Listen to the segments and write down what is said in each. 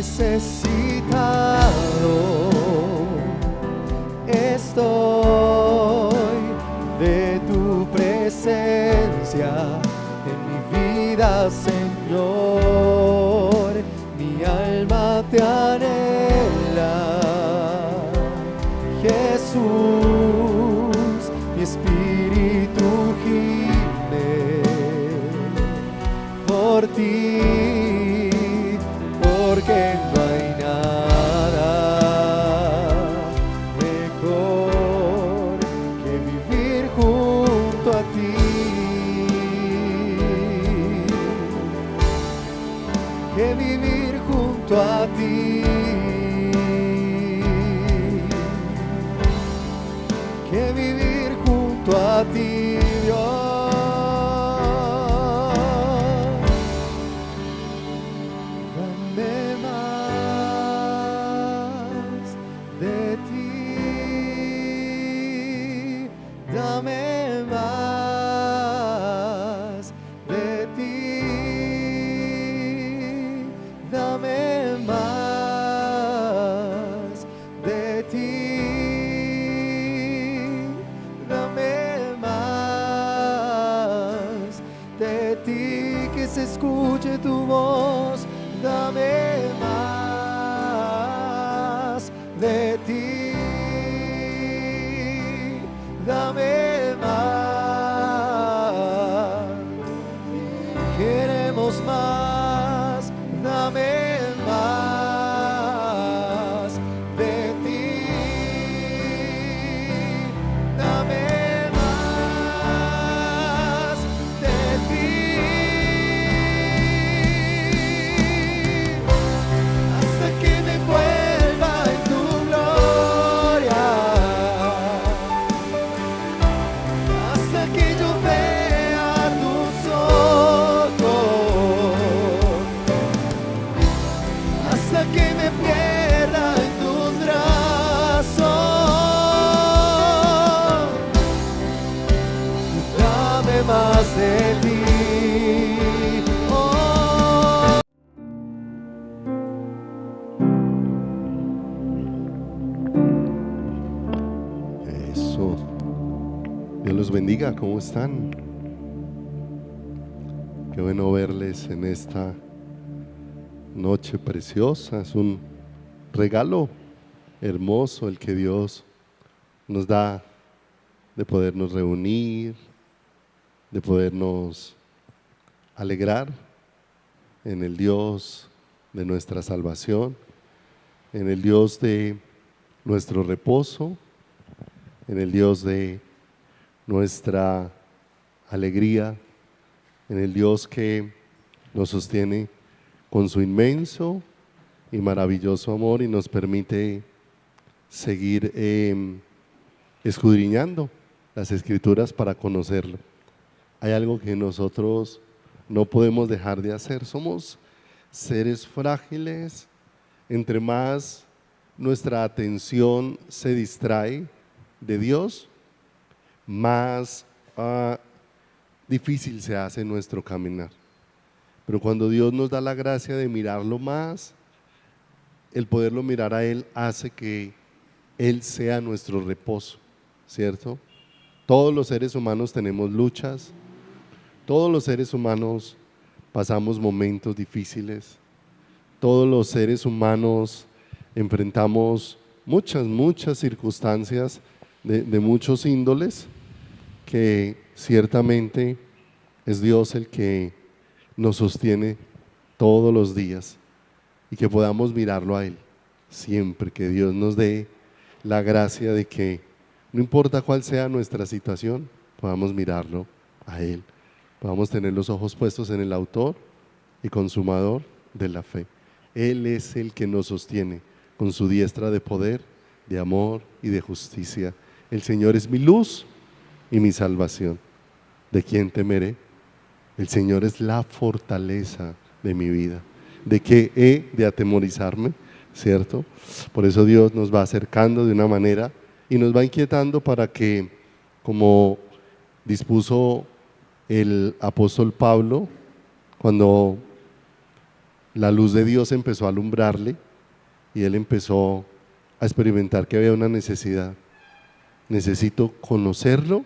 necesitado estoy de tu presencia en mi vida, Señor. Mi alma te anhela, Jesús. Mi espíritu gime por ti, porque no hay nada mejor que vivir junto a ti, que vivir junto a ti, que vivir junto a ti, Dios. Dame más de ti, dame más de ti, dame más de ti, que se escuche tu voz. Dame más de ti, dame más, queremos más, dame más de ti, dame más de ti, hasta que me envuelva en tu gloria. Que yo vea tus ojos, hasta que me pierda en tus brazos. Dame más de ti. Oh. Eso. Dios los bendiga, ¿cómo están? Qué bueno verles en esta noche preciosa. Es un regalo hermoso el que Dios nos da de podernos reunir, de podernos alegrar en el Dios de nuestra salvación, en el Dios de nuestro reposo, en el Dios de nuestra alegría, en el Dios que nos sostiene con su inmenso y maravilloso amor y nos permite seguir escudriñando las Escrituras para conocerlo. Hay algo que nosotros no podemos dejar de hacer. Somos seres frágiles. Entre más nuestra atención se distrae de Dios, más difícil se hace nuestro caminar. Pero cuando Dios nos da la gracia de mirarlo más, el poderlo mirar a Él hace que Él sea nuestro reposo, ¿cierto? Todos los seres humanos tenemos luchas, todos los seres humanos pasamos momentos difíciles, todos los seres humanos enfrentamos muchas circunstancias de muchos índoles, que ciertamente es Dios el que nos sostiene todos los días y que podamos mirarlo a Él siempre, que Dios nos dé la gracia de que no importa cuál sea nuestra situación, podamos mirarlo a Él, podamos tener los ojos puestos en el autor y consumador de la fe. Él es el que nos sostiene con su diestra de poder, de amor y de justicia. El Señor es mi luz y mi salvación. ¿De quién temeré? El Señor es la fortaleza de mi vida. ¿De qué he de atemorizarme? ¿Cierto? Por eso Dios nos va acercando de una manera y nos va inquietando para que, como dispuso el apóstol Pablo cuando la luz de Dios empezó a alumbrarle y él empezó a experimentar que había una necesidad. Necesito conocerlo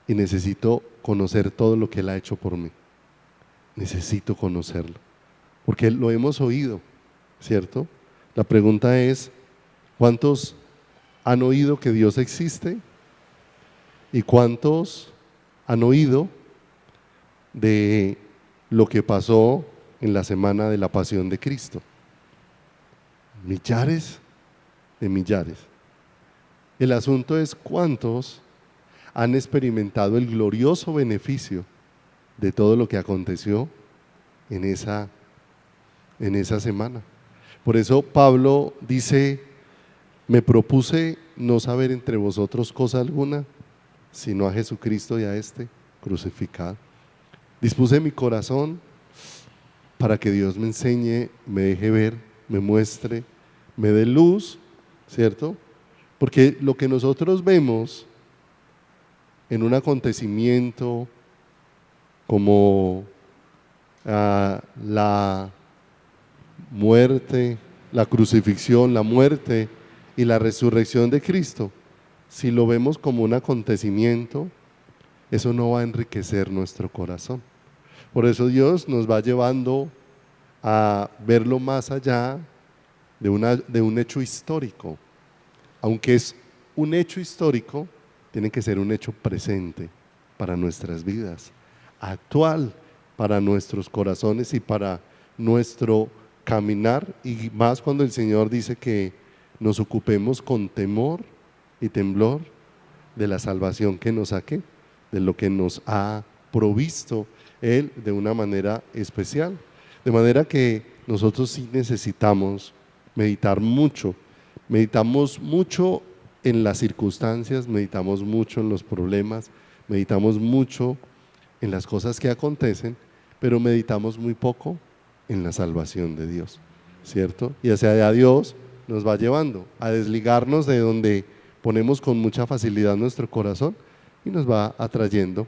y necesito conocer todo lo que Él ha hecho por mí. Necesito conocerlo, porque lo hemos oído, ¿cierto? La pregunta es, ¿cuántos han oído que Dios existe? ¿Y cuántos han oído de lo que pasó en la semana de la Pasión de Cristo? Millares de millares. El asunto es cuántos han experimentado el glorioso beneficio de todo lo que aconteció en esa semana. Por eso Pablo dice, me propuse no saber entre vosotros cosa alguna, sino a Jesucristo y a este crucificado. Dispuse mi corazón para que Dios me enseñe, me deje ver, me muestre, me dé luz, ¿cierto? Porque lo que nosotros vemos en un acontecimiento como la muerte, la crucifixión, la muerte y la resurrección de Cristo, si lo vemos como un acontecimiento, eso no va a enriquecer nuestro corazón. Por eso Dios nos va llevando a verlo más allá de un hecho histórico. Aunque es un hecho histórico, tiene que ser un hecho presente para nuestras vidas, actual para nuestros corazones y para nuestro caminar, y más cuando el Señor dice que nos ocupemos con temor y temblor de la salvación que nos saque, de lo que nos ha provisto Él de una manera especial. De manera que nosotros sí necesitamos meditar mucho. Meditamos mucho en las circunstancias, meditamos mucho en los problemas, meditamos mucho en las cosas que acontecen, pero meditamos muy poco en la salvación de Dios, ¿cierto? Y hacia allá Dios nos va llevando a desligarnos de donde ponemos con mucha facilidad nuestro corazón y nos va atrayendo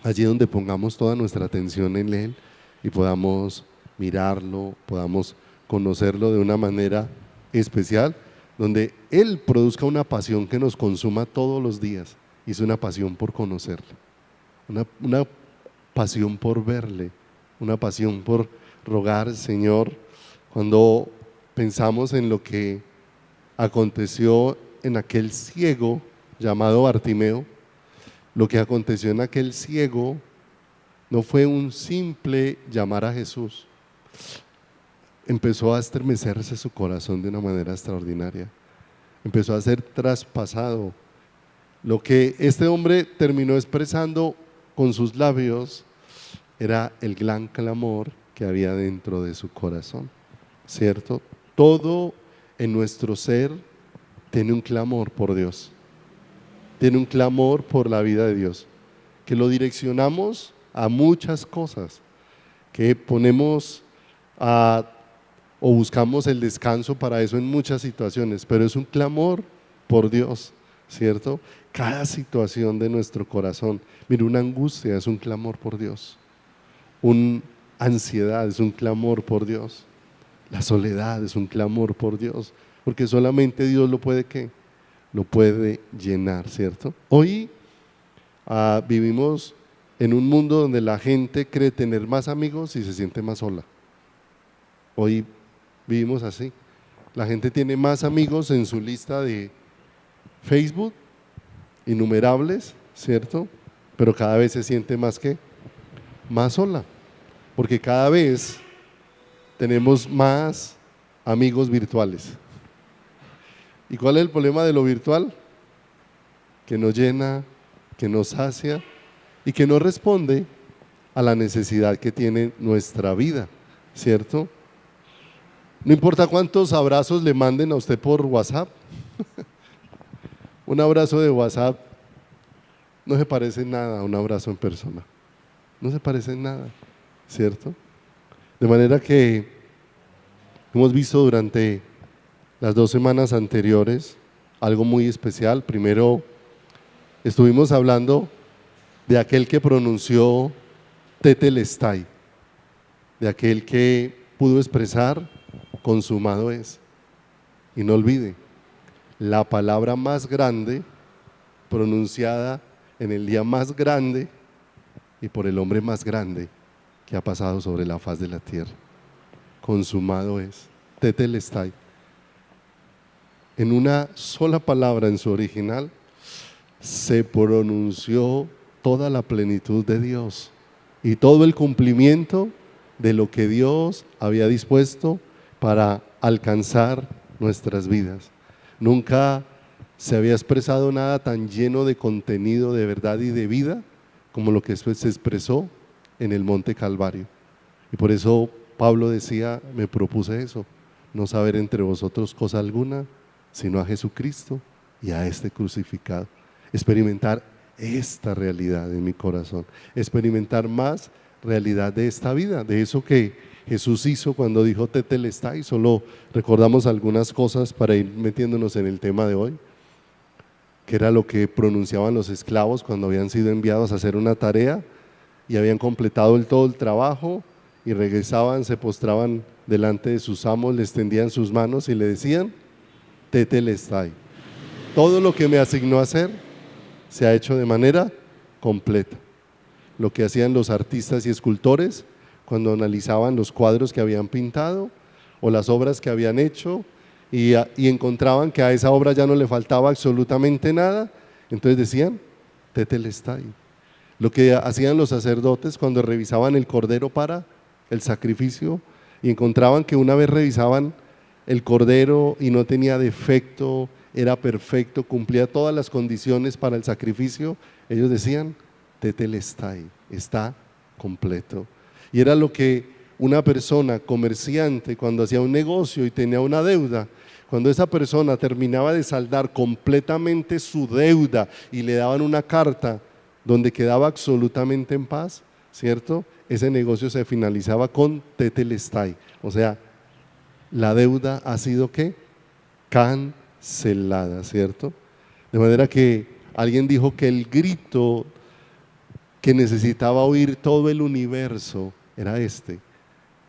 allí donde pongamos toda nuestra atención en Él y podamos mirarlo, podamos conocerlo de una manera especial, donde Él produzca una pasión que nos consuma todos los días. Y es una pasión por conocerle, una pasión por verle, una pasión por rogar, Señor. Cuando pensamos en lo que aconteció en aquel ciego llamado Bartimeo, lo que aconteció en aquel ciego no fue un simple llamar a Jesús. Empezó a estremecerse su corazón de una manera extraordinaria. Empezó a ser traspasado. Lo que este hombre terminó expresando con sus labios era el gran clamor que había dentro de su corazón, ¿cierto? Todo en nuestro ser tiene un clamor por Dios, tiene un clamor por la vida de Dios, que lo direccionamos a muchas cosas, que ponemos o buscamos el descanso para eso en muchas situaciones, pero es un clamor por Dios, ¿cierto? Cada situación de nuestro corazón, mira, una angustia es un clamor por Dios, una ansiedad es un clamor por Dios, la soledad es un clamor por Dios, porque solamente Dios lo puede, ¿qué? Lo puede llenar, ¿cierto? Hoy vivimos en un mundo donde la gente cree tener más amigos y se siente más sola. Hoy vivimos así. La gente tiene más amigos en su lista de Facebook, innumerables, ¿cierto? Pero cada vez se siente más sola, porque cada vez tenemos más amigos virtuales. ¿Y cuál es el problema de lo virtual? Que nos llena, que nos sacia y que no responde a la necesidad que tiene nuestra vida, ¿cierto? No importa cuántos abrazos le manden a usted por WhatsApp, un abrazo de WhatsApp no se parece en nada a un abrazo en persona, no se parece en nada, ¿cierto? De manera que hemos visto durante las 2 semanas anteriores algo muy especial. Primero estuvimos hablando de aquel que pronunció Tetelestai, de aquel que pudo expresar: consumado es. Y no olvide, la palabra más grande pronunciada en el día más grande y por el hombre más grande que ha pasado sobre la faz de la tierra. Consumado es, tetelestai. En una sola palabra en su original se pronunció toda la plenitud de Dios y todo el cumplimiento de lo que Dios había dispuesto para alcanzar nuestras vidas. Nunca se había expresado nada tan lleno de contenido, de verdad y de vida como lo que se expresó en el Monte Calvario. Y por eso Pablo decía: me propuse eso, no saber entre vosotros cosa alguna, sino a Jesucristo y a este crucificado. Experimentar esta realidad en mi corazón, experimentar más realidad de esta vida, de eso que Jesús hizo cuando dijo tetelestai. Solo recordamos algunas cosas para ir metiéndonos en el tema de hoy, que era lo que pronunciaban los esclavos cuando habían sido enviados a hacer una tarea y habían completado todo el trabajo y regresaban, se postraban delante de sus amos, les tendían sus manos y le decían: tetelestai, todo lo que me asignó a hacer se ha hecho de manera completa. Lo que hacían los artistas y escultores cuando analizaban los cuadros que habían pintado o las obras que habían hecho y encontraban que a esa obra ya no le faltaba absolutamente nada, entonces decían: tetelestai. Lo que hacían los sacerdotes cuando revisaban el cordero para el sacrificio y encontraban que una vez revisaban el cordero y no tenía defecto, era perfecto, cumplía todas las condiciones para el sacrificio, ellos decían: tetelestai, está completo. Y era lo que una persona comerciante, cuando hacía un negocio y tenía una deuda, cuando esa persona terminaba de saldar completamente su deuda y le daban una carta donde quedaba absolutamente en paz, ¿cierto? Ese negocio se finalizaba con tetelestai, o sea, la deuda ha sido ¿qué? Cancelada, ¿cierto? De manera que alguien dijo que el grito que necesitaba oír todo el universo era este,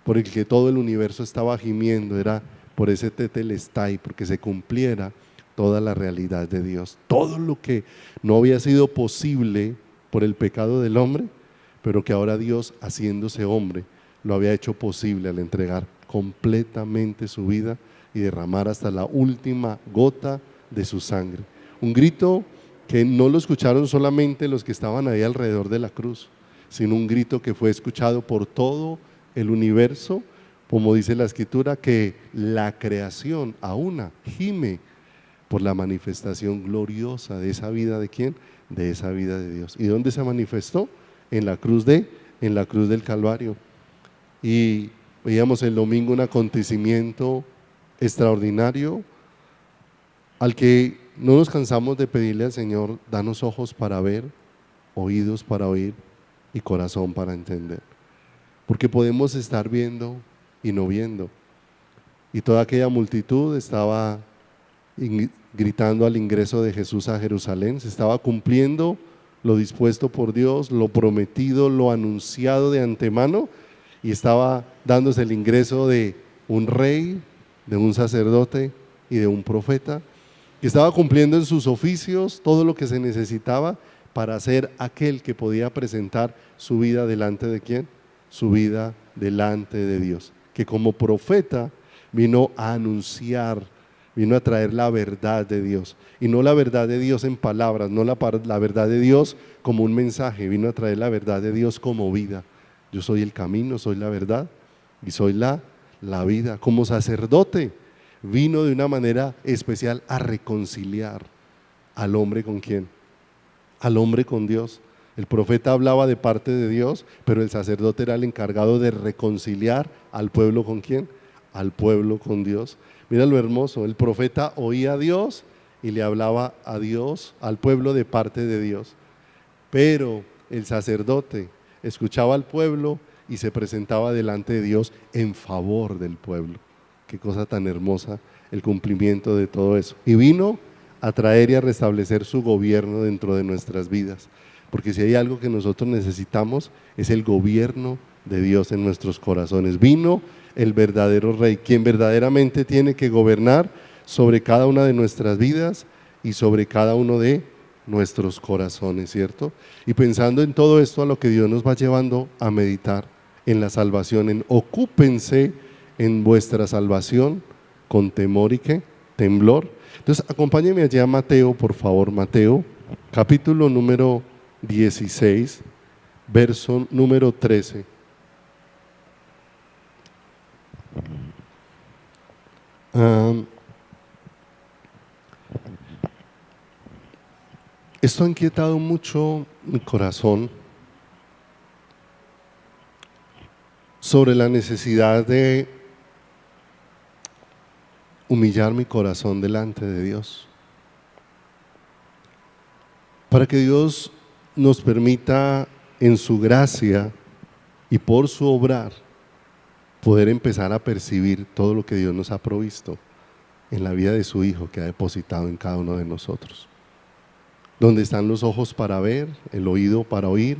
por el que todo el universo estaba gimiendo, era por ese tetelestai, porque se cumpliera toda la realidad de Dios, todo lo que no había sido posible por el pecado del hombre, pero que ahora Dios, haciéndose hombre, lo había hecho posible al entregar completamente su vida y derramar hasta la última gota de su sangre. Un grito que no lo escucharon solamente los que estaban ahí alrededor de la cruz, sino un grito que fue escuchado por todo el universo, como dice la Escritura, que la creación a una gime por la manifestación gloriosa de esa vida. ¿De quién? De esa vida de Dios. ¿Y dónde se manifestó? En la cruz del Calvario. Y veíamos el domingo un acontecimiento extraordinario al que no nos cansamos de pedirle al Señor: danos ojos para ver, oídos para oír y corazón para entender, porque podemos estar viendo y no viendo. Y toda aquella multitud estaba gritando al ingreso de Jesús a Jerusalén. Se estaba cumpliendo lo dispuesto por Dios, lo prometido, lo anunciado de antemano, y estaba dándose el ingreso de un rey, de un sacerdote y de un profeta, que estaba cumpliendo en sus oficios todo lo que se necesitaba para ser aquel que podía presentar su vida delante de ¿quién? Su vida delante de Dios, que como profeta vino a anunciar, vino a traer la verdad de Dios, y no la verdad de Dios en palabras, no la verdad de Dios como un mensaje, vino a traer la verdad de Dios como vida. Yo soy el camino, soy la verdad y soy la vida. Como sacerdote vino de una manera especial a reconciliar al hombre ¿con quién? Al hombre con Dios. El profeta hablaba de parte de Dios, pero el sacerdote era el encargado de reconciliar al pueblo ¿con quién? Al pueblo con Dios. Mira lo hermoso, el profeta oía a Dios y le hablaba a Dios, al pueblo de parte de Dios, pero el sacerdote escuchaba al pueblo y se presentaba delante de Dios en favor del pueblo. Qué cosa tan hermosa el cumplimiento de todo eso. Y vino a traer y a restablecer su gobierno dentro de nuestras vidas, porque si hay algo que nosotros necesitamos es el gobierno de Dios en nuestros corazones. Vino el verdadero Rey, quien verdaderamente tiene que gobernar sobre cada una de nuestras vidas y sobre cada uno de nuestros corazones, ¿cierto? Y pensando en todo esto, a lo que Dios nos va llevando a meditar en la salvación, en ocúpense en vuestra salvación con temor y ¿qué? Temblor. Entonces acompáñenme allá a Mateo, por favor. Mateo, capítulo número 16, verso número 13. Esto ha inquietado mucho mi corazón sobre la necesidad de humillar mi corazón delante de Dios, para que Dios nos permita en su gracia y por su obrar poder empezar a percibir todo lo que Dios nos ha provisto en la vida de su Hijo que ha depositado en cada uno de nosotros, donde están los ojos para ver, el oído para oír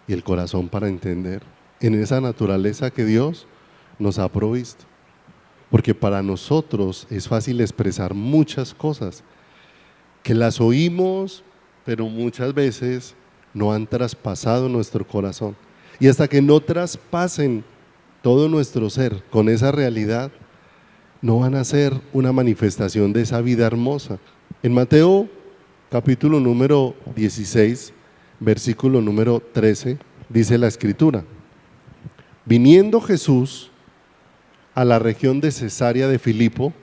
y el corazón para entender, en esa naturaleza que Dios nos ha provisto. Porque para nosotros es fácil expresar muchas cosas que las oímos, pero muchas veces no han traspasado nuestro corazón. Y hasta que no traspasen todo nuestro ser con esa realidad, no van a ser una manifestación de esa vida hermosa. En Mateo capítulo número 16, versículo número 13, dice la Escritura: viniendo Jesús a la región de Cesarea de Filipo,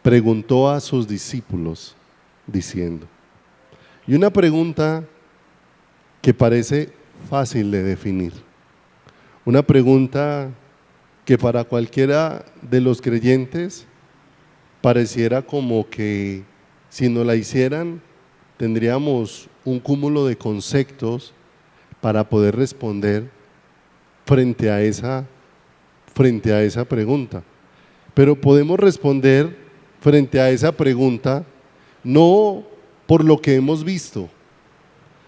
preguntó a sus discípulos diciendo, y una pregunta que parece fácil de definir, una pregunta que para cualquiera de los creyentes pareciera como que si nos la hicieran tendríamos un cúmulo de conceptos para poder responder frente a esa pregunta. Pero podemos responder frente a esa pregunta no por lo que hemos visto,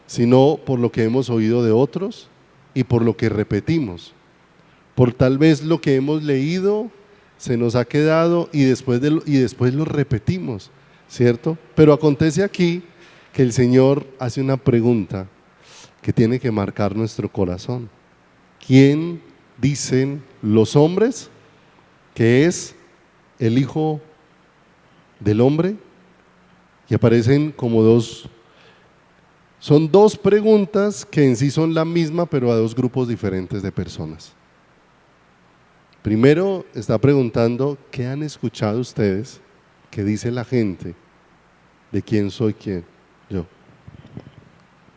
sino por lo que hemos oído de otros y por lo que repetimos, por tal vez lo que hemos leído se nos ha quedado y después lo repetimos, ¿cierto? Pero acontece aquí que el Señor hace una pregunta que tiene que marcar nuestro corazón. ¿Quién dicen los hombres que es el Hijo del Hombre? Y aparecen como son dos preguntas que en sí son la misma, pero a dos grupos diferentes de personas. Primero está preguntando, ¿qué han escuchado ustedes? ¿Qué dice la gente? ¿De quién soy quién? Yo.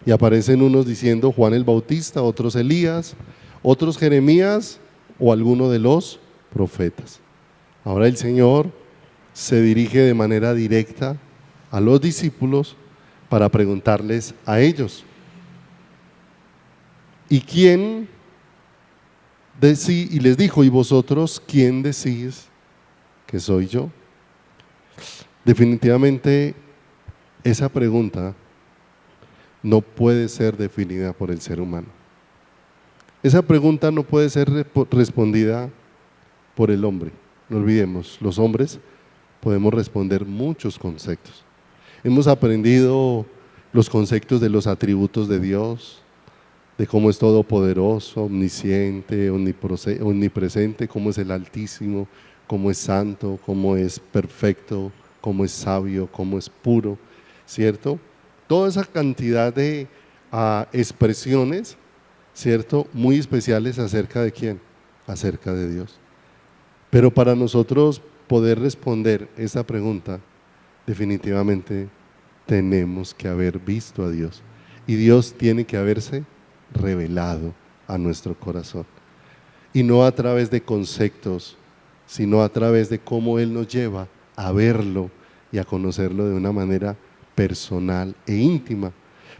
Y aparecen unos diciendo Juan el Bautista, otros Elías, otros Jeremías o alguno de los profetas. Ahora el Señor se dirige de manera directa a los discípulos para preguntarles a ellos, ¿y quién decís? Y les dijo, ¿y vosotros quién decís que soy yo? Definitivamente esa pregunta no puede ser definida por el ser humano. Esa pregunta no puede ser respondida por el hombre. No olvidemos, los hombres podemos responder muchos conceptos. Hemos aprendido los conceptos de los atributos de Dios, de cómo es todopoderoso, omnisciente, omnipresente, cómo es el Altísimo, cómo es santo, cómo es perfecto, cómo es sabio, cómo es puro, ¿cierto? Toda esa cantidad de expresiones, ¿cierto? Muy especiales acerca de quién, acerca de Dios. Pero para nosotros poder responder esa pregunta, definitivamente tenemos que haber visto a Dios y Dios tiene que haberse revelado a nuestro corazón, y no a través de conceptos, sino a través de cómo Él nos lleva a verlo y a conocerlo de una manera personal e íntima.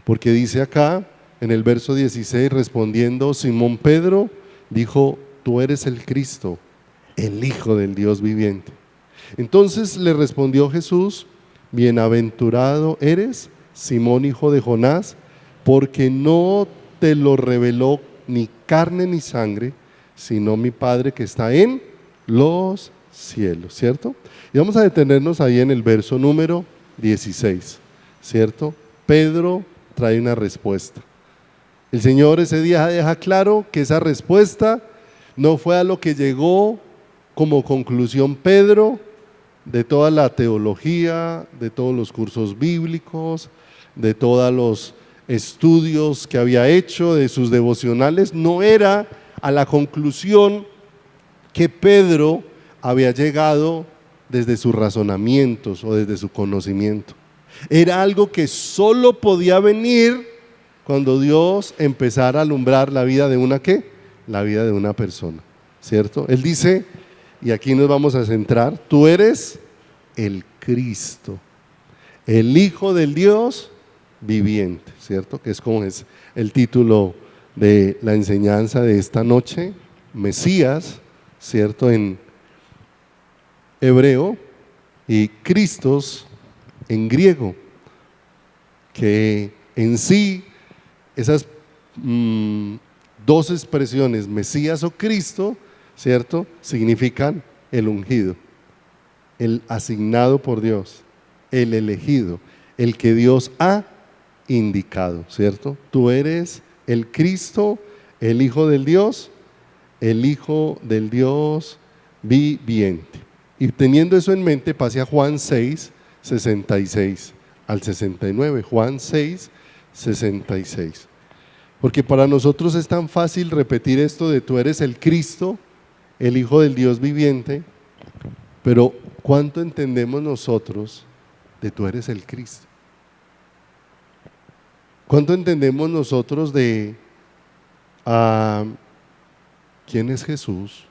Porque dice acá en el verso 16, respondiendo Simón Pedro dijo, tú eres el Cristo, el Hijo del Dios viviente. Entonces le respondió Jesús, bienaventurado eres, Simón hijo de Jonás, porque no te lo reveló ni carne ni sangre, sino mi Padre que está en los cielos, ¿cierto? Y vamos a detenernos ahí en el verso número 16, ¿cierto? Pedro trae una respuesta. El Señor ese día deja claro que esa respuesta no fue a lo que llegó como conclusión Pedro de toda la teología, de todos los cursos bíblicos, de todos los estudios que había hecho, de sus devocionales. No era a la conclusión que Pedro había llegado desde sus razonamientos o desde su conocimiento. Era algo que solo podía venir cuando Dios empezara a alumbrar la vida de una ¿qué? La vida de una persona, ¿cierto? Él dice, y aquí nos vamos a centrar, tú eres el Cristo, el Hijo del Dios viviente, ¿cierto? Que es como es el título de la enseñanza de esta noche, Mesías, ¿cierto? En hebreo, y Cristos en griego, que en sí esas dos expresiones, Mesías o Cristo, ¿cierto? Significan el ungido, el asignado por Dios, el elegido, el que Dios ha indicado, ¿cierto? Tú eres el Cristo, el Hijo del Dios, el Hijo del Dios viviente. Y teniendo eso en mente, pase a Juan 6, 66 al 69. Juan 6, 66. Porque para nosotros es tan fácil repetir esto de tú eres el Cristo, el Hijo del Dios viviente, pero ¿cuánto entendemos nosotros de tú eres el Cristo? ¿Cuánto entendemos nosotros de quién es Jesús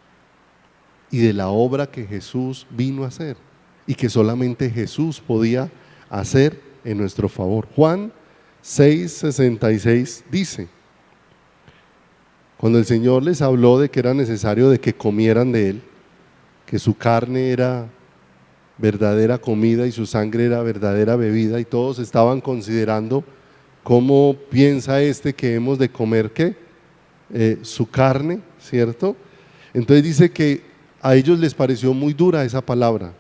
y de la obra que Jesús vino a hacer y que solamente Jesús podía hacer en nuestro favor? Juan 6, 66 dice, cuando el Señor les habló de que era necesario de que comieran de Él, que su carne era verdadera comida y su sangre era verdadera bebida, y todos estaban considerando cómo piensa que hemos de comer ¿qué? Su carne, ¿cierto? Entonces dice que a ellos les pareció muy dura esa palabra,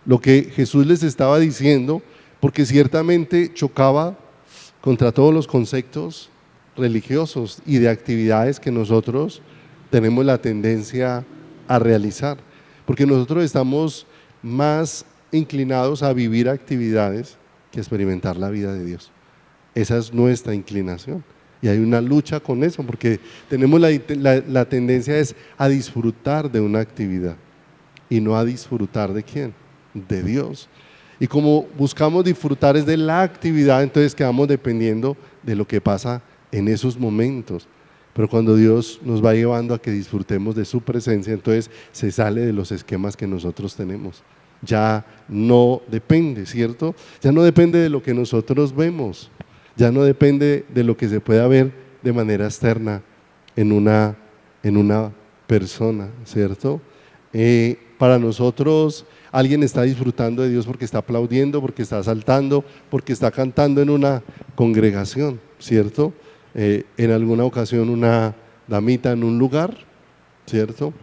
lo que Jesús les estaba diciendo, porque ciertamente chocaba contra todos los conceptos religiosos y de actividades que nosotros tenemos la tendencia a realizar, porque nosotros estamos más inclinados a vivir actividades que a experimentar la vida de Dios. Esa es nuestra inclinación y hay una lucha con eso, porque tenemos la tendencia es a disfrutar de una actividad y no a disfrutar ¿de quién? De Dios. Y como buscamos disfrutar es de la actividad, entonces quedamos dependiendo de lo que pasa en esos momentos. Pero cuando Dios nos va llevando a que disfrutemos de su presencia, entonces se sale de los esquemas que nosotros tenemos. Ya no depende, ¿cierto? Ya no depende de lo que nosotros vemos, ya no depende de lo que se pueda ver de manera externa en una persona, ¿cierto? Para nosotros alguien está disfrutando de Dios porque está aplaudiendo, porque está saltando, porque está cantando en una congregación, ¿cierto? En alguna ocasión una damita en un lugar, ¿cierto?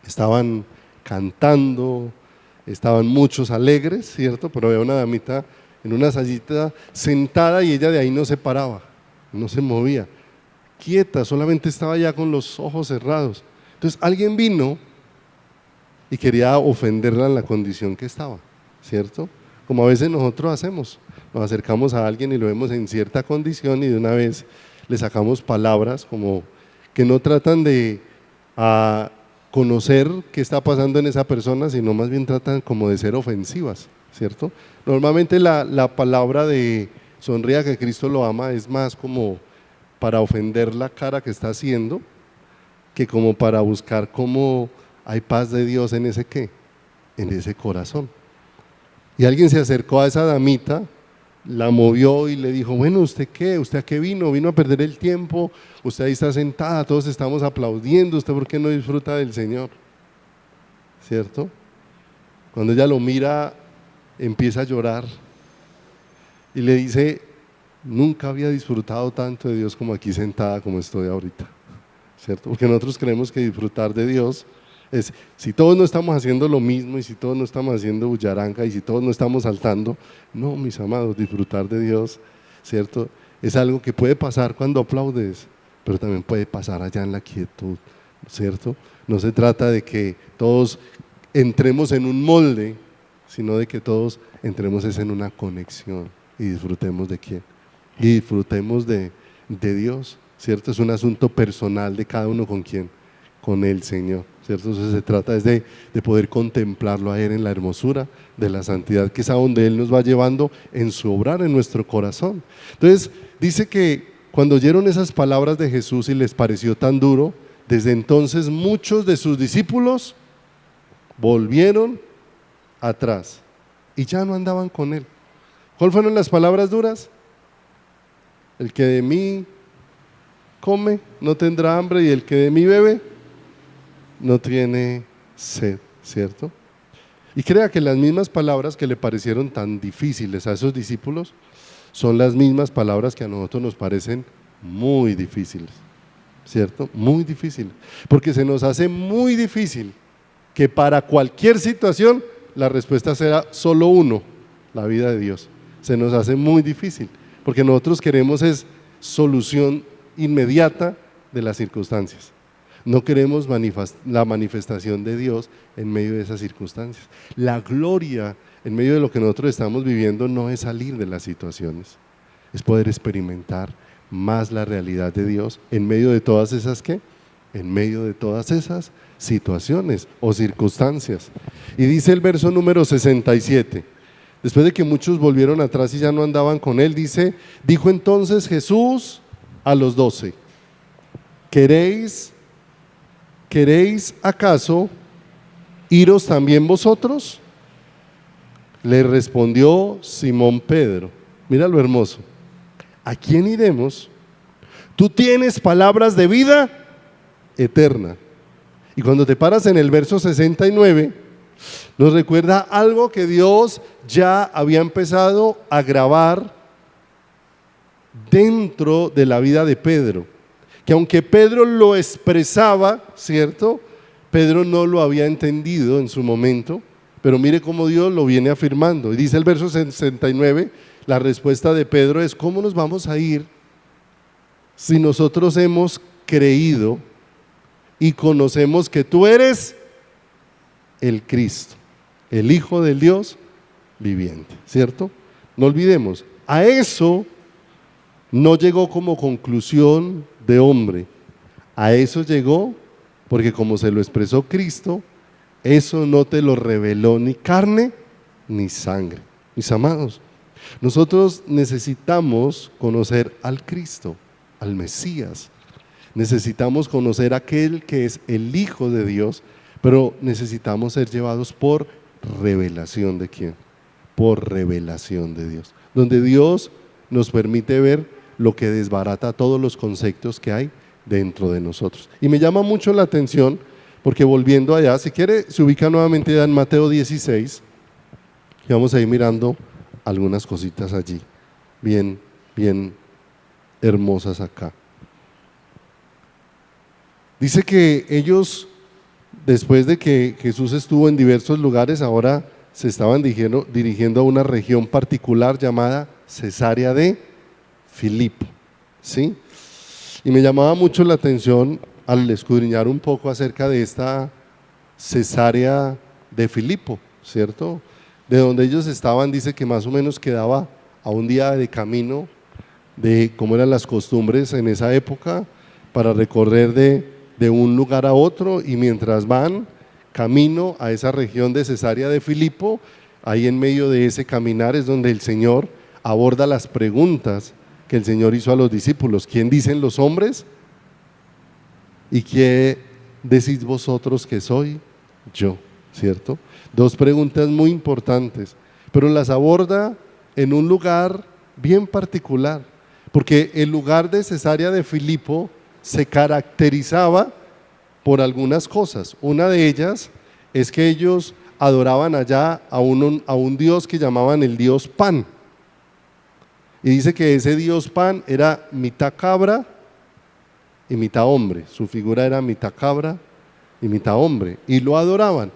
Estaban cantando, estaban muchos alegres, ¿cierto? Pero había una damita en una sillita sentada y ella de ahí no se paraba, no se movía, quieta, solamente estaba ya con los ojos cerrados. Entonces alguien vino y quería ofenderla en la condición que estaba, ¿cierto? Como a veces nosotros hacemos, nos acercamos a alguien y lo vemos en cierta condición y de una vez le sacamos palabras como que no tratan de conocer qué está pasando en esa persona, sino más bien tratan como de ser ofensivas, ¿cierto? Normalmente la palabra de sonría que Cristo lo ama es más como para ofender la cara que está haciendo que como para buscar cómo hay paz de Dios en ese ¿qué? En ese corazón. Y alguien se acercó a esa damita, la movió y le dijo, bueno, ¿usted qué? ¿Usted a qué vino? ¿Vino a perder el tiempo? Usted ahí está sentada, todos estamos aplaudiendo, ¿usted por qué no disfruta del Señor? ¿Cierto? Cuando ella lo mira, empieza a llorar y le dice, nunca había disfrutado tanto de Dios como aquí sentada como estoy ahorita, ¿cierto? Porque nosotros creemos que disfrutar de Dios es, si todos no estamos haciendo lo mismo y si todos no estamos haciendo bullaranga y si todos no estamos saltando, no, mis amados, disfrutar de Dios, ¿cierto? Es algo que puede pasar cuando aplaudes, pero también puede pasar allá en la quietud, ¿cierto? No se trata de que todos entremos en un molde, sino de que todos entremos en una conexión y disfrutemos de quién, y disfrutemos de Dios, ¿cierto? Es un asunto personal de cada uno con quién, con el Señor, ¿cierto? Entonces se trata es de poder contemplarlo a Él en la hermosura de la santidad, que es a donde Él nos va llevando en su obrar en nuestro corazón. Entonces dice que cuando oyeron esas palabras de Jesús y les pareció tan duro, desde entonces muchos de sus discípulos volvieron atrás y ya no andaban con Él. ¿Cuáles fueron las palabras duras? El que de mí come no tendrá hambre y el que de mí bebe no tiene sed, ¿cierto? Y crea que las mismas palabras que le parecieron tan difíciles a esos discípulos son las mismas palabras que a nosotros nos parecen muy difíciles, ¿cierto? Muy difíciles, porque se nos hace muy difícil que para cualquier situación la respuesta sea solo uno, la vida de Dios. Se nos hace muy difícil, porque nosotros queremos es solución inmediata de las circunstancias. No queremos la manifestación de Dios en medio de esas circunstancias. La gloria en medio de lo que nosotros estamos viviendo no es salir de las situaciones, es poder experimentar más la realidad de Dios en medio de todas esas ¿qué? En medio de todas esas situaciones o circunstancias. Y dice el verso número 67, después de que muchos volvieron atrás y ya no andaban con Él, dice, dijo entonces Jesús a los 12, ¿queréis acaso iros también vosotros? Le respondió Simón Pedro, mira lo hermoso, ¿a quién iremos? Tú tienes palabras de vida eterna. Y cuando te paras en el verso 69, nos recuerda algo que Dios ya había empezado a grabar dentro de la vida de Pedro, que aunque Pedro lo expresaba, ¿cierto? Pedro no lo había entendido en su momento, pero mire cómo Dios lo viene afirmando. Y dice el verso 69, la respuesta de Pedro es, ¿cómo nos vamos a ir si nosotros hemos creído y conocemos que tú eres el Cristo, el Hijo del Dios viviente, ¿cierto? No olvidemos, a eso no llegó como conclusión de hombre, a eso llegó porque como se lo expresó Cristo, eso no te lo reveló ni carne ni sangre. Mis amados, nosotros necesitamos conocer al Cristo, al Mesías. Necesitamos conocer a aquel que es el Hijo de Dios, pero necesitamos ser llevados por revelación de quién, por revelación de Dios, donde Dios nos permite ver lo que desbarata todos los conceptos que hay dentro de nosotros. Y me llama mucho la atención, porque volviendo allá, si quiere se ubica nuevamente ya en Mateo 16, y vamos a ir mirando algunas cositas allí, bien hermosas acá. Dice que ellos, después de que Jesús estuvo en diversos lugares, ahora se estaban dirigiendo a una región particular llamada Cesarea de Filipo, ¿sí? Y me llamaba mucho la atención al escudriñar un poco acerca de esta Cesarea de Filipo, ¿cierto? De donde ellos estaban, dice que más o menos quedaba a un día de camino de cómo eran las costumbres en esa época para recorrer de un lugar a otro, y mientras van camino a esa región de Cesarea de Filipo, ahí en medio de ese caminar es donde el Señor aborda las preguntas que el Señor hizo a los discípulos. ¿Quién dicen los hombres? ¿Y qué decís vosotros que soy yo? ¿Cierto? Dos preguntas muy importantes, pero las aborda en un lugar bien particular, porque el lugar de Cesarea de Filipo se caracterizaba por algunas cosas. Una de ellas es que ellos adoraban allá a un Dios que llamaban el Dios Pan. Y dice que ese Dios Pan era mitad cabra y mitad hombre. Su figura era mitad cabra y mitad hombre. Y lo adoraban.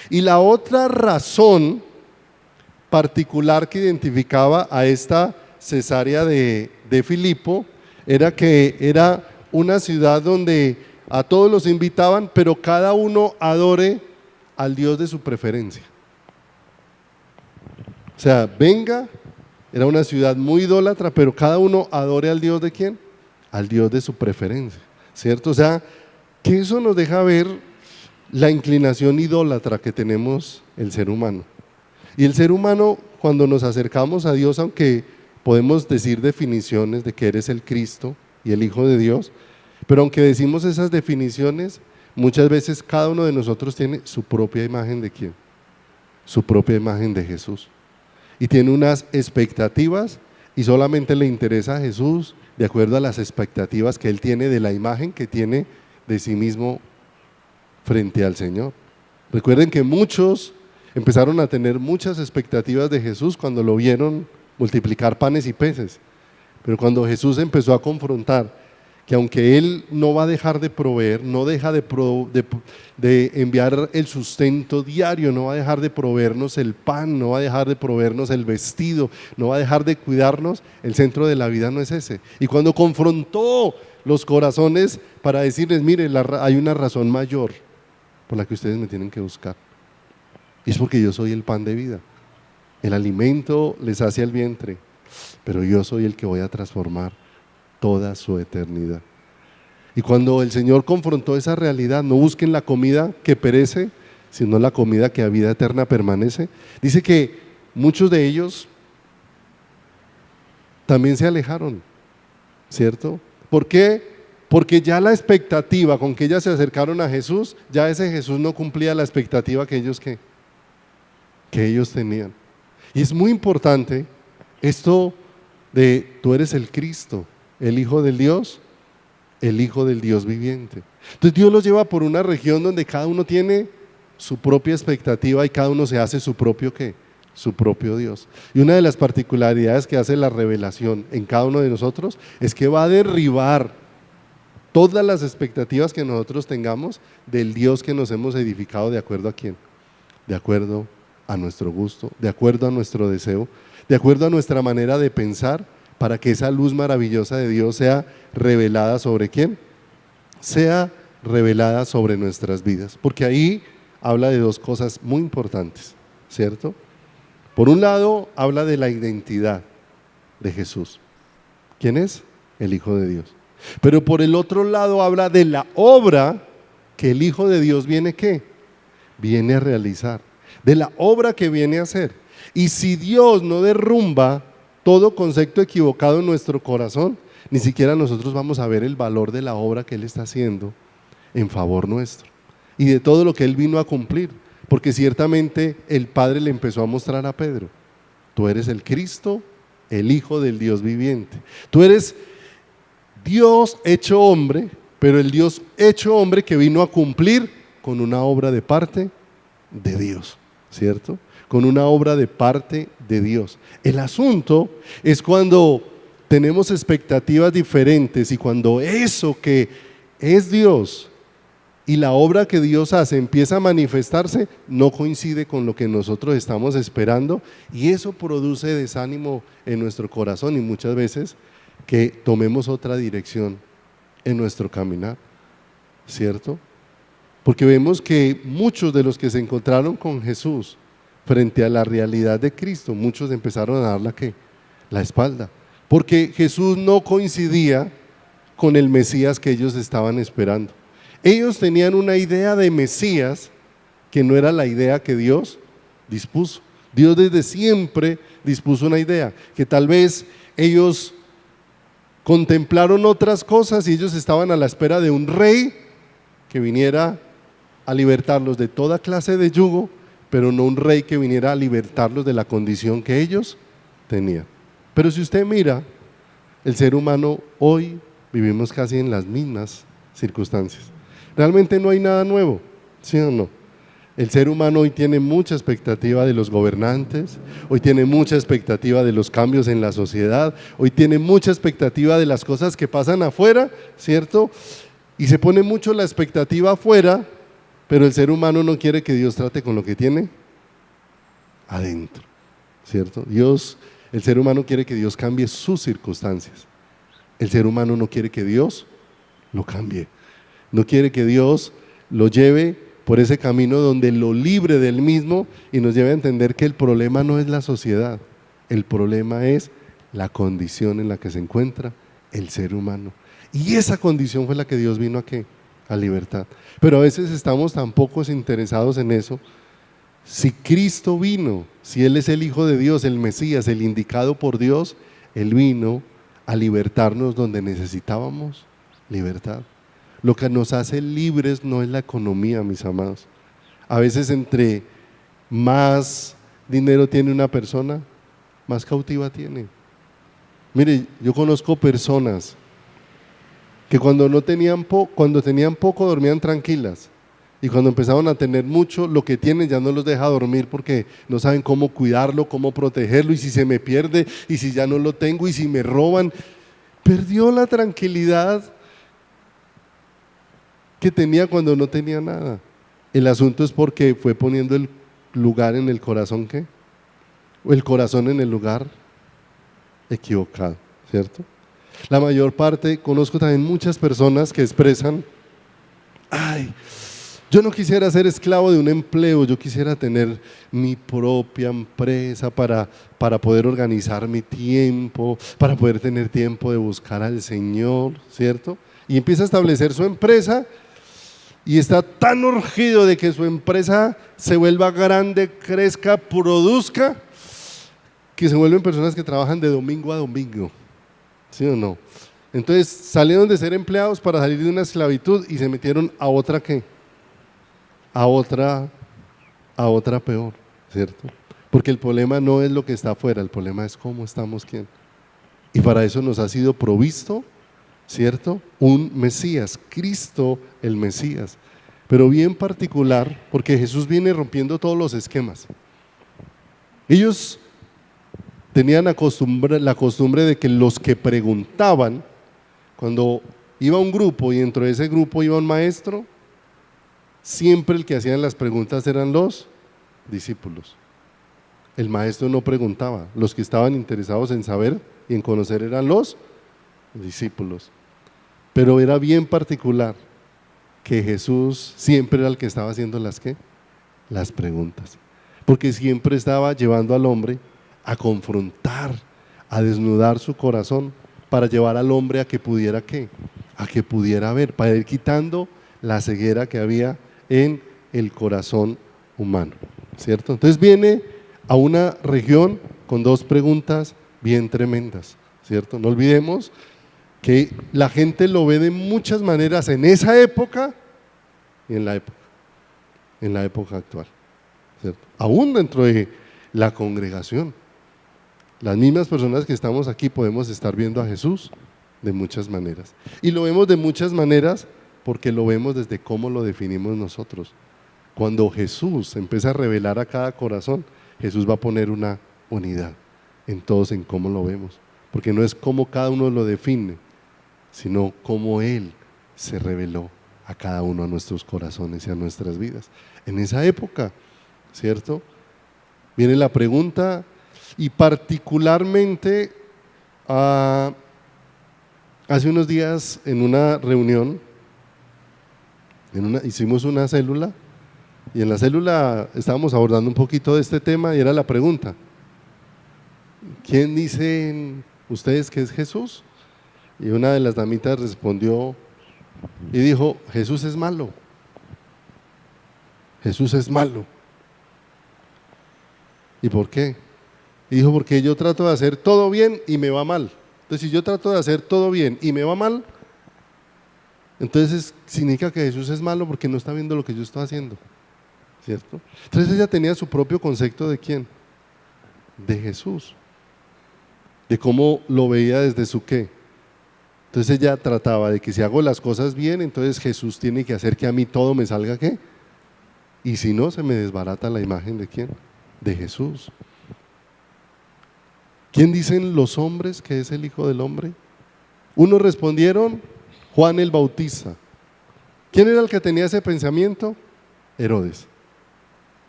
Y la otra razón particular que identificaba a esta Cesarea de Filipo era que era una ciudad donde a todos los invitaban, pero cada uno adore al Dios de su preferencia. O sea, venga, era una ciudad muy idólatra, pero cada uno adore al Dios de quién, al Dios de su preferencia, ¿cierto? O sea, que eso nos deja ver la inclinación idólatra que tenemos el ser humano. Y el ser humano, cuando nos acercamos a Dios, aunque podemos decir definiciones de que eres el Cristo y el Hijo de Dios, pero aunque decimos esas definiciones, muchas veces cada uno de nosotros tiene su propia imagen de quién, su propia imagen de Jesús. Y tiene unas expectativas y solamente le interesa a Jesús de acuerdo a las expectativas que él tiene de la imagen que tiene de sí mismo frente al Señor. Recuerden que muchos empezaron a tener muchas expectativas de Jesús cuando lo vieron multiplicar panes y peces, pero cuando Jesús empezó a confrontar que aunque Él no va a dejar de proveer, no deja de enviar el sustento diario, no va a dejar de proveernos el pan, no va a dejar de proveernos el vestido, no va a dejar de cuidarnos, el centro de la vida no es ese. Y cuando confrontó los corazones para decirles, mire, hay una razón mayor por la que ustedes me tienen que buscar, y es porque yo soy el pan de vida. El alimento les sacia el vientre, pero yo soy el que voy a transformar toda su eternidad. Y cuando el Señor confrontó esa realidad, no busquen la comida que perece, sino la comida que a vida eterna permanece, dice que muchos de ellos también se alejaron, ¿cierto? ¿Por qué? Porque ya la expectativa con que ellas se acercaron a Jesús, ya ese Jesús no cumplía la expectativa que ellos tenían. Y es muy importante esto de tú eres el Cristo, el Hijo del Dios, el Hijo del Dios viviente. Entonces Dios los lleva por una región donde cada uno tiene su propia expectativa y cada uno se hace su propio ¿qué? Su propio Dios. Y una de las particularidades que hace la revelación en cada uno de nosotros es que va a derribar todas las expectativas que nosotros tengamos del Dios que nos hemos edificado. ¿De acuerdo a quién? De acuerdo a nuestro gusto, de acuerdo a nuestro deseo, de acuerdo a nuestra manera de pensar, para que esa luz maravillosa de Dios sea revelada sobre quién, sea revelada sobre nuestras vidas. Porque ahí habla de dos cosas muy importantes, ¿cierto? Por un lado, habla de la identidad de Jesús. ¿Quién es? El Hijo de Dios. Pero por el otro lado habla de la obra que el Hijo de Dios viene ¿qué? Viene a realizar, de la obra que viene a hacer. Y si Dios no derrumba todo concepto equivocado en nuestro corazón, ni siquiera nosotros vamos a ver el valor de la obra que Él está haciendo en favor nuestro y de todo lo que Él vino a cumplir, porque ciertamente el Padre le empezó a mostrar a Pedro, tú eres el Cristo, el Hijo del Dios viviente, tú eres Dios hecho hombre, pero el Dios hecho hombre que vino a cumplir con una obra de parte de Dios, ¿cierto? Con una obra de parte de Dios. El asunto es cuando tenemos expectativas diferentes y cuando eso que es Dios y la obra que Dios hace empieza a manifestarse, no coincide con lo que nosotros estamos esperando, y eso produce desánimo en nuestro corazón y muchas veces que tomemos otra dirección en nuestro caminar, ¿cierto? Porque vemos que muchos de los que se encontraron con Jesús frente a la realidad de Cristo, muchos empezaron a dar la espalda, porque Jesús no coincidía con el Mesías que ellos estaban esperando. Ellos tenían una idea de Mesías que no era la idea que Dios dispuso. Dios desde siempre dispuso una idea, que tal vez ellos contemplaron otras cosas y ellos estaban a la espera de un rey que viniera a libertarlos de toda clase de yugo, pero no un rey que viniera a libertarlos de la condición que ellos tenían. Pero si usted mira, el ser humano hoy vivimos casi en las mismas circunstancias. Realmente no hay nada nuevo, ¿sí o no? El ser humano hoy tiene mucha expectativa de los gobernantes, hoy tiene mucha expectativa de los cambios en la sociedad, hoy tiene mucha expectativa de las cosas que pasan afuera, ¿cierto? Y se pone mucho la expectativa afuera, pero el ser humano no quiere que Dios trate con lo que tiene adentro, ¿cierto? El ser humano quiere que Dios cambie sus circunstancias. El ser humano no quiere que Dios lo cambie, no quiere que Dios lo lleve por ese camino donde lo libre del mismo y nos lleve a entender que el problema no es la sociedad, el problema es la condición en la que se encuentra el ser humano. Y esa condición fue la que Dios vino a ¿qué? A libertad. Pero a veces estamos tan pocos interesados en eso. Si Cristo vino, si Él es el Hijo de Dios, el Mesías, el indicado por Dios, Él vino a libertarnos donde necesitábamos libertad. Lo que nos hace libres no es la economía, mis amados. A veces entre más dinero tiene una persona, más cautiva tiene. Mire, yo conozco personas que cuando tenían poco dormían tranquilas, y cuando empezaron a tener mucho, lo que tienen ya no los deja dormir porque no saben cómo cuidarlo, cómo protegerlo, y si se me pierde, y si ya no lo tengo, y si me roban. Perdió la tranquilidad que tenía cuando no tenía nada. El asunto es porque fue poniendo el lugar en el corazón, ¿qué? O el corazón en el lugar equivocado, ¿cierto? La mayor parte, conozco también muchas personas que expresan: ay, yo no quisiera ser esclavo de un empleo, yo quisiera tener mi propia empresa para poder organizar mi tiempo, para poder tener tiempo de buscar al Señor, ¿cierto? Y empieza a establecer su empresa y está tan urgido de que su empresa se vuelva grande, crezca, produzca, que se vuelven personas que trabajan de domingo a domingo, ¿sí o no? Entonces salieron de ser empleados para salir de una esclavitud y se metieron a otra ¿qué? A otra peor, ¿cierto? Porque el problema no es lo que está afuera, el problema es cómo estamos, quién. Y para eso nos ha sido provisto, ¿cierto? Un Mesías, Cristo el Mesías, pero bien particular, porque Jesús viene rompiendo todos los esquemas. Ellos tenían la costumbre de que los que preguntaban, cuando iba un grupo y dentro de ese grupo iba un maestro, siempre el que hacían las preguntas eran los discípulos. El maestro no preguntaba, los que estaban interesados en saber y en conocer eran los discípulos. Pero era bien particular que Jesús siempre era el que estaba haciendo las preguntas, porque siempre estaba llevando al hombre a confrontar, a desnudar su corazón, para llevar al hombre a que pudiera ¿qué? A que pudiera ver, para ir quitando la ceguera que había en el corazón humano, ¿cierto? Entonces viene a una región con dos preguntas bien tremendas, ¿cierto? No olvidemos que la gente lo ve de muchas maneras en esa época y en la época actual, ¿cierto? Aún dentro de la congregación, las mismas personas que estamos aquí podemos estar viendo a Jesús de muchas maneras, y lo vemos de muchas maneras porque lo vemos desde cómo lo definimos nosotros. Cuando Jesús empieza a revelar a cada corazón, Jesús va a poner una unidad en todos, en cómo lo vemos, porque no es cómo cada uno lo define, sino cómo Él se reveló a cada uno, a nuestros corazones y a nuestras vidas. En esa época, ¿cierto? Viene la pregunta, y particularmente hace unos días en una reunión, hicimos una célula, y en la célula estábamos abordando un poquito de este tema y era la pregunta: ¿quién dicen ustedes que es Jesús? Y una de las damitas respondió y dijo: Jesús es malo. Jesús es malo. ¿Y por qué? Y dijo: porque yo trato de hacer todo bien y me va mal. Entonces, si yo trato de hacer todo bien y me va mal, entonces significa que Jesús es malo porque no está viendo lo que yo estoy haciendo, ¿cierto? Entonces ella tenía su propio concepto de ¿quién? De Jesús, de cómo lo veía desde su ¿qué? Entonces ella trataba de que si hago las cosas bien, entonces Jesús tiene que hacer que a mí todo me salga ¿qué? Y si no, se me desbarata la imagen de ¿quién? De Jesús. ¿Quién dicen los hombres que es el Hijo del Hombre? Unos respondieron, Juan el Bautista. ¿Quién era el que tenía ese pensamiento? Herodes.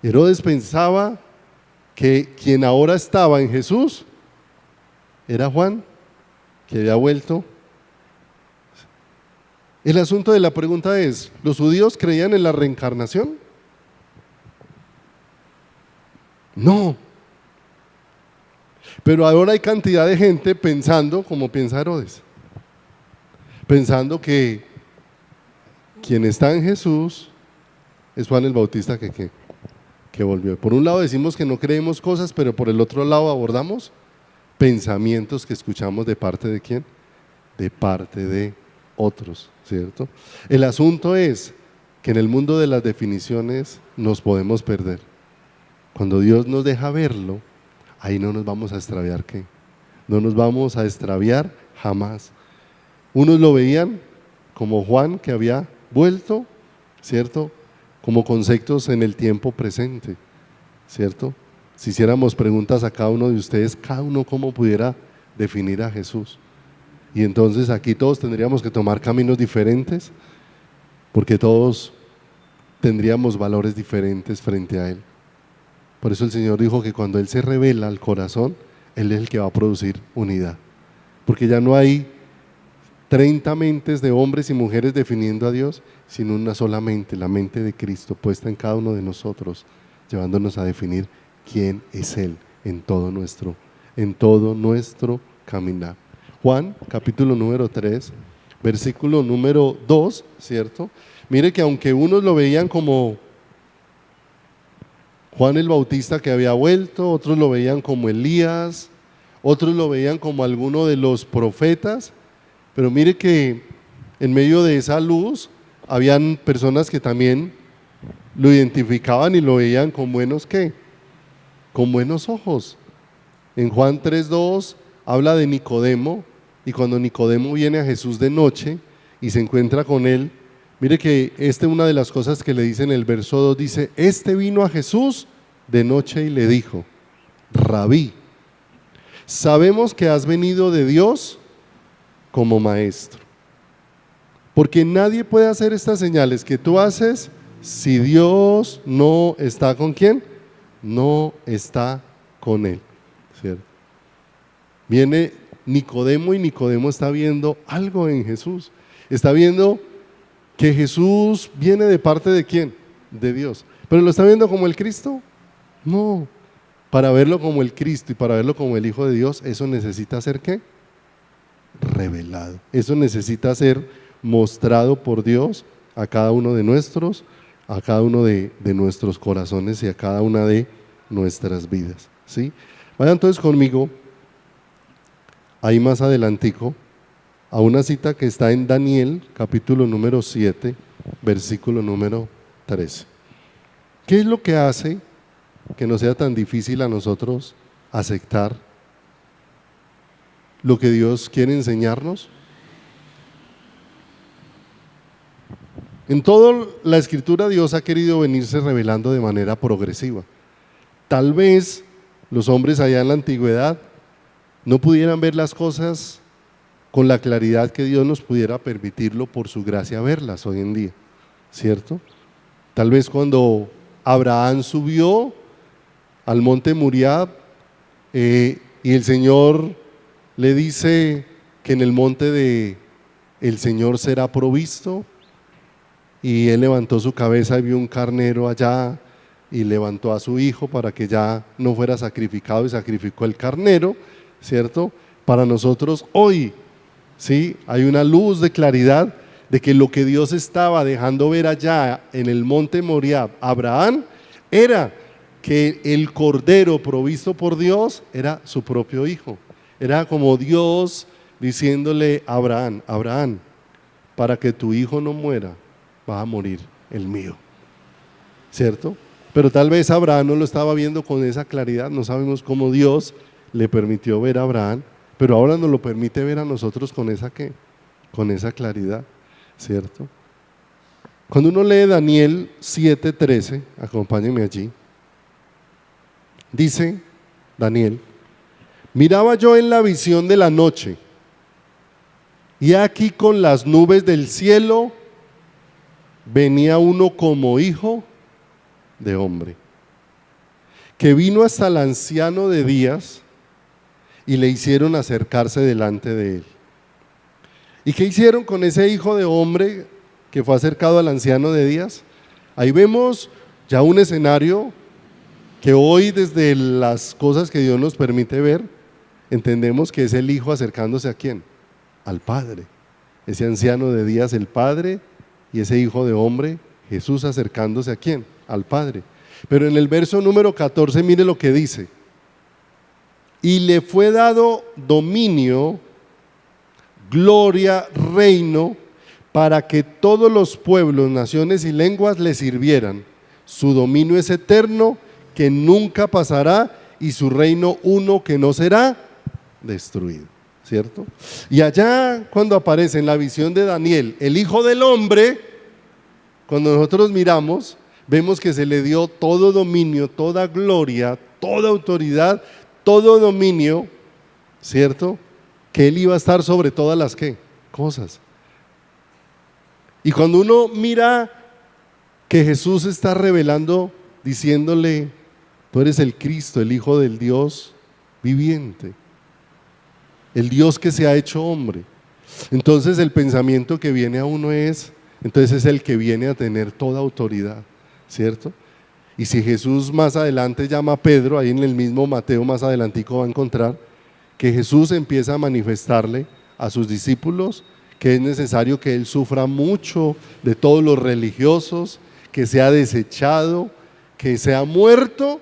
Herodes pensaba que quien ahora estaba en Jesús era Juan, que había vuelto. El asunto de la pregunta es, ¿los judíos creían en la reencarnación? No. Pero ahora hay cantidad de gente pensando como piensa Herodes, pensando que quien está en Jesús es Juan el Bautista que volvió. Por un lado decimos que no creemos cosas, pero por el otro lado abordamos pensamientos que escuchamos de parte de ¿quién? De parte de otros, ¿cierto? El asunto es que en el mundo de las definiciones nos podemos perder. Cuando Dios nos deja verlo, ahí no nos vamos a extraviar, ¿qué? No nos vamos a extraviar jamás. Unos lo veían como Juan que había vuelto, ¿cierto? Como conceptos en el tiempo presente, ¿cierto? Si hiciéramos preguntas a cada uno de ustedes, cada uno cómo pudiera definir a Jesús. Y entonces aquí todos tendríamos que tomar caminos diferentes, porque todos tendríamos valores diferentes frente a Él. Por eso el Señor dijo que cuando Él se revela al corazón, Él es el que va a producir unidad. Porque ya no hay 30 mentes de hombres y mujeres definiendo a Dios, sino una sola mente, la mente de Cristo puesta en cada uno de nosotros, llevándonos a definir quién es Él en todo nuestro caminar. Juan, capítulo número 3, versículo número 2, ¿cierto? Mire que aunque unos lo veían como Juan el Bautista que había vuelto, otros lo veían como Elías, otros lo veían como alguno de los profetas, pero mire que en medio de esa luz habían personas que también lo identificaban y lo veían con buenos ¿qué? Con buenos ojos. En Juan 3:2 habla de Nicodemo, y cuando Nicodemo viene a Jesús de noche y se encuentra con él, mire que una de las cosas que le dice en el verso 2, dice, vino a Jesús de noche y le dijo, Rabí, sabemos que has venido de Dios como maestro, porque nadie puede hacer estas señales que tú haces si Dios no está con ¿quién? No está con él, ¿cierto? Viene Nicodemo y Nicodemo está viendo algo en Jesús, está viendo que Jesús viene de parte de ¿quién? De Dios. ¿Pero lo está viendo como el Cristo? No. Para verlo como el Cristo y para verlo como el Hijo de Dios, eso necesita ser ¿qué? Revelado. Eso necesita ser mostrado por Dios a cada uno de nuestros corazones y a cada una de nuestras vidas, ¿sí? Vayan entonces conmigo ahí más adelantico a una cita que está en Daniel, capítulo número 7, versículo número 13. ¿Qué es lo que hace que no sea tan difícil a nosotros aceptar lo que Dios quiere enseñarnos? En toda la Escritura Dios ha querido venirse revelando de manera progresiva. Tal vez los hombres allá en la antigüedad no pudieran ver las cosas con la claridad que Dios nos pudiera permitirlo por su gracia verlas hoy en día, ¿cierto? Tal vez cuando Abraham subió al monte Moriah y el Señor le dice que en el monte de el Señor será provisto, y él levantó su cabeza y vio un carnero allá y levantó a su hijo para que ya no fuera sacrificado y sacrificó el carnero, ¿cierto? Para nosotros hoy, ¿sí? Hay una luz de claridad de que lo que Dios estaba dejando ver allá en el monte Moriah a Abraham era que el cordero provisto por Dios era su propio hijo. Era como Dios diciéndole a Abraham, Abraham, para que tu hijo no muera, va a morir el mío, ¿cierto? Pero tal vez Abraham no lo estaba viendo con esa claridad, no sabemos cómo Dios le permitió ver a Abraham, pero ahora nos lo permite ver a nosotros con esa claridad, ¿cierto? Cuando uno lee Daniel 7:13, acompáñenme allí, dice Daniel: miraba yo en la visión de la noche, y aquí con las nubes del cielo venía uno como hijo de hombre, que vino hasta el anciano de días y le hicieron acercarse delante de él. ¿Y qué hicieron con ese hijo de hombre que fue acercado al anciano de días? Ahí vemos ya un escenario que hoy, desde las cosas que Dios nos permite ver, entendemos que es el hijo acercándose ¿a quién? Al Padre. Ese anciano de días, el Padre, y ese hijo de hombre, Jesús, acercándose ¿a quién? Al Padre. Pero en el verso número 14, mire lo que dice: y le fue dado dominio, gloria, reino, para que todos los pueblos, naciones y lenguas le sirvieran. Su dominio es eterno, que nunca pasará, y su reino uno que no será destruido. ¿Cierto? Y allá, cuando aparece en la visión de Daniel el Hijo del Hombre, cuando nosotros miramos, vemos que se le dio todo dominio, toda gloria, toda autoridad, todo dominio, ¿cierto? Que él iba a estar sobre todas las ¿qué? Cosas. Y cuando uno mira que Jesús está revelando, diciéndole: tú eres el Cristo, el Hijo del Dios viviente, el Dios que se ha hecho hombre. Entonces el pensamiento que viene a uno es: entonces es el que viene a tener toda autoridad, ¿cierto? Y si Jesús más adelante llama a Pedro, ahí en el mismo Mateo más adelantico va a encontrar que Jesús empieza a manifestarle a sus discípulos que es necesario que Él sufra mucho de todos los religiosos, que sea desechado, que sea muerto,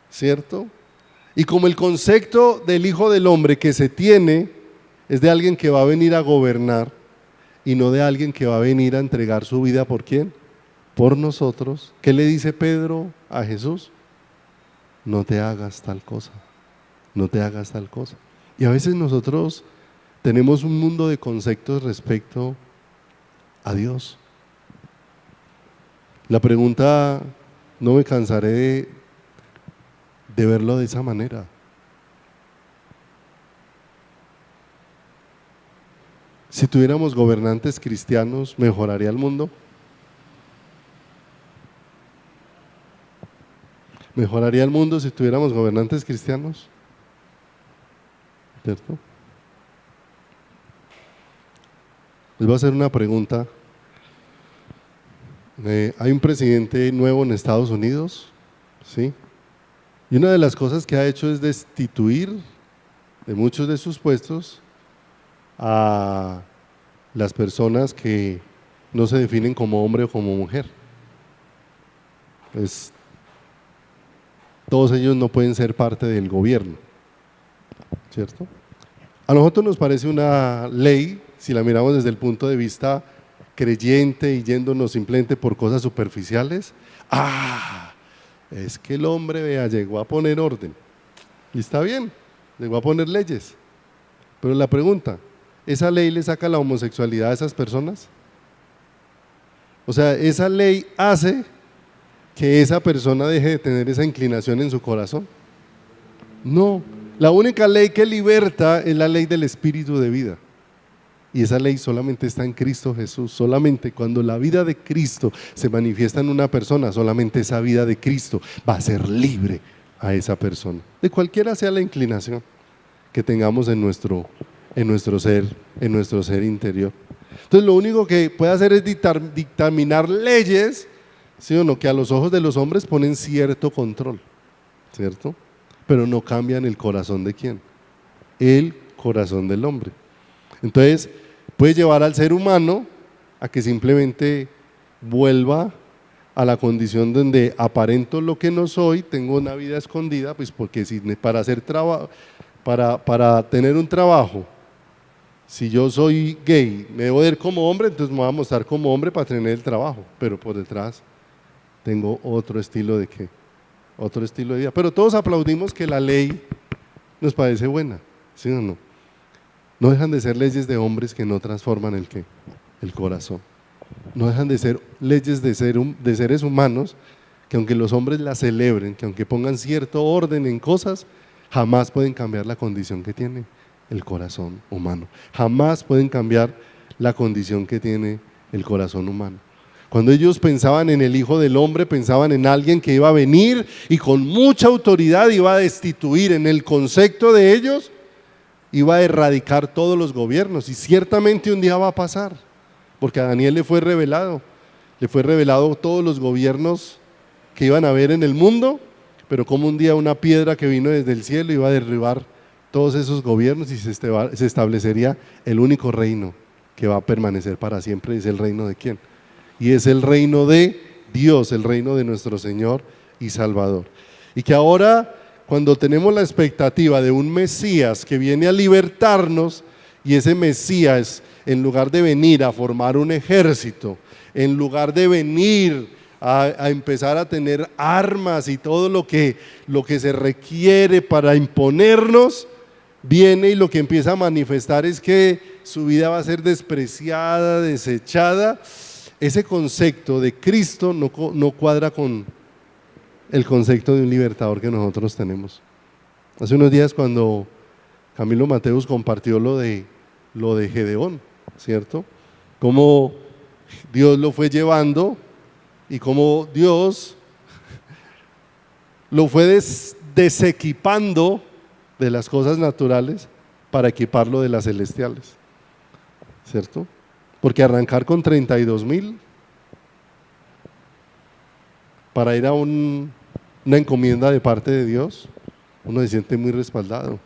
¿cierto? Y como el concepto del Hijo del Hombre que se tiene es de alguien que va a venir a gobernar y no de alguien que va a venir a entregar su vida, ¿por quién? Por nosotros. ¿Qué le dice Pedro a Jesús? No te hagas tal cosa, no te hagas tal cosa. Y a veces nosotros tenemos un mundo de conceptos respecto a Dios. La pregunta, no me cansaré de verlo de esa manera. Si tuviéramos gobernantes cristianos, ¿mejoraría el mundo? ¿Mejoraría el mundo si tuviéramos gobernantes cristianos? ¿Cierto? Les voy a hacer una pregunta. Hay un presidente nuevo en Estados Unidos, ¿sí? Y una de las cosas que ha hecho es destituir de muchos de sus puestos a las personas que no se definen como hombre o como mujer. Pues todos ellos no pueden ser parte del gobierno, ¿cierto? A nosotros nos parece una ley, si la miramos desde el punto de vista creyente y yéndonos simplemente por cosas superficiales. Es que el hombre, vea, llegó a poner orden, y está bien, llegó a poner leyes, pero la pregunta: ¿esa ley le saca la homosexualidad a esas personas? O sea, ¿esa ley hace que esa persona deje de tener esa inclinación en su corazón? No, la única ley que liberta es la ley del espíritu de vida. Y esa ley solamente está en Cristo Jesús. Solamente cuando la vida de Cristo se manifiesta en una persona, solamente esa vida de Cristo va a ser libre a esa persona, de cualquiera sea la inclinación que tengamos en nuestro ser interior. Entonces lo único que puede hacer es dictaminar leyes, ¿sí o no?, que a los ojos de los hombres ponen cierto control, ¿cierto? Pero no cambian el corazón de ¿quién? El corazón del hombre. Entonces puede llevar al ser humano a que simplemente vuelva a la condición donde aparento lo que no soy, tengo una vida escondida, pues porque si para tener un trabajo, si yo soy gay, me debo ver como hombre, entonces me voy a mostrar como hombre para tener el trabajo, pero por detrás tengo otro estilo de ¿qué? Otro estilo de vida. Pero todos aplaudimos que la ley nos parece buena, ¿sí o no? No dejan de ser leyes de hombres que no transforman el corazón. no dejan de ser leyes de seres humanos que aunque los hombres las celebren, que aunque pongan cierto orden en cosas, jamás pueden cambiar la condición que tiene el corazón humano. Jamás pueden cambiar la condición que tiene el corazón humano. Cuando ellos pensaban en el Hijo del Hombre, pensaban en alguien que iba a venir y con mucha autoridad iba a destituir, en el concepto de ellos, iba a erradicar todos los gobiernos. Y ciertamente un día va a pasar, porque a Daniel le fue revelado todos los gobiernos que iban a haber en el mundo, pero como un día una piedra que vino desde el cielo iba a derribar todos esos gobiernos y se establecería el único reino que va a permanecer para siempre. ¿Es el reino de quién? Y es el reino de Dios, el reino de nuestro Señor y Salvador. Y que ahora, cuando tenemos la expectativa de un Mesías que viene a libertarnos, y ese Mesías, en lugar de venir a formar un ejército, en lugar de venir a empezar a tener armas y todo lo que se requiere para imponernos, viene y lo que empieza a manifestar es que su vida va a ser despreciada, desechada. Ese concepto de Cristo no cuadra con el concepto de un libertador que nosotros tenemos. Hace unos días, cuando Camilo Mateus compartió lo de Gedeón, ¿cierto? Cómo Dios lo fue llevando y cómo Dios lo fue desequipando de las cosas naturales para equiparlo de las celestiales, ¿cierto? Porque arrancar con 32,000 para ir a una encomienda de parte de Dios, uno se siente muy respaldado.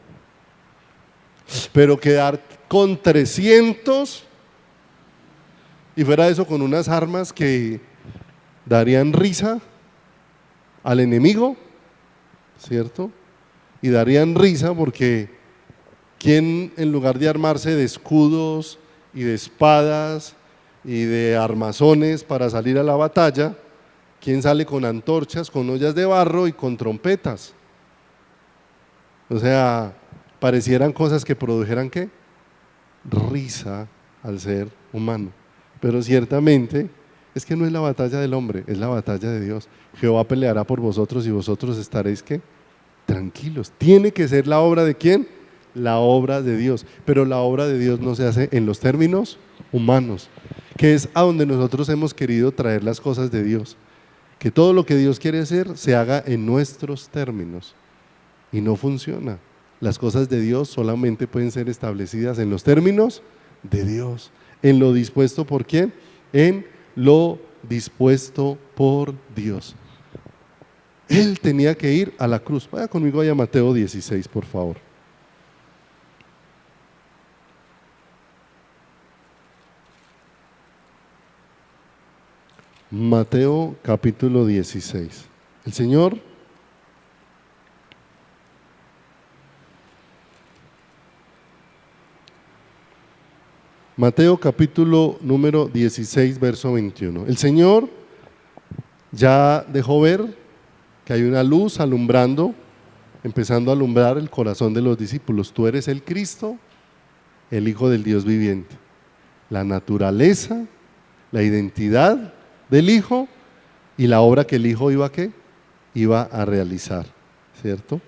Pero quedar con 300 y fuera eso con unas armas que darían risa al enemigo, ¿cierto? Y darían risa porque ¿quién, en lugar de armarse de escudos y de espadas y de armazones para salir a la batalla, quién sale con antorchas, con ollas de barro y con trompetas? O sea, parecieran cosas que produjeran ¿qué? Risa al ser humano. Pero ciertamente es que no es la batalla del hombre, es la batalla de Dios. Jehová peleará por vosotros y vosotros estaréis ¿qué? Tranquilos. Tiene que ser la obra de ¿quién? La obra de Dios. Pero la obra de Dios no se hace en los términos humanos, que es a donde nosotros hemos querido traer las cosas de Dios. Que todo lo que Dios quiere hacer se haga en nuestros términos. Y no funciona. Las cosas de Dios solamente pueden ser establecidas en los términos de Dios. ¿En lo dispuesto por quién? En lo dispuesto por Dios. Él tenía que ir a la cruz. Vaya conmigo a Mateo 16, por favor. Mateo capítulo 16. El Señor Mateo capítulo número 16, verso 21. El Señor ya dejó ver que hay una luz alumbrando, empezando a alumbrar el corazón de los discípulos. Tú eres el Cristo, el Hijo del Dios viviente. La naturaleza, la identidad del Hijo y la obra que el Hijo iba a realizar, ¿cierto?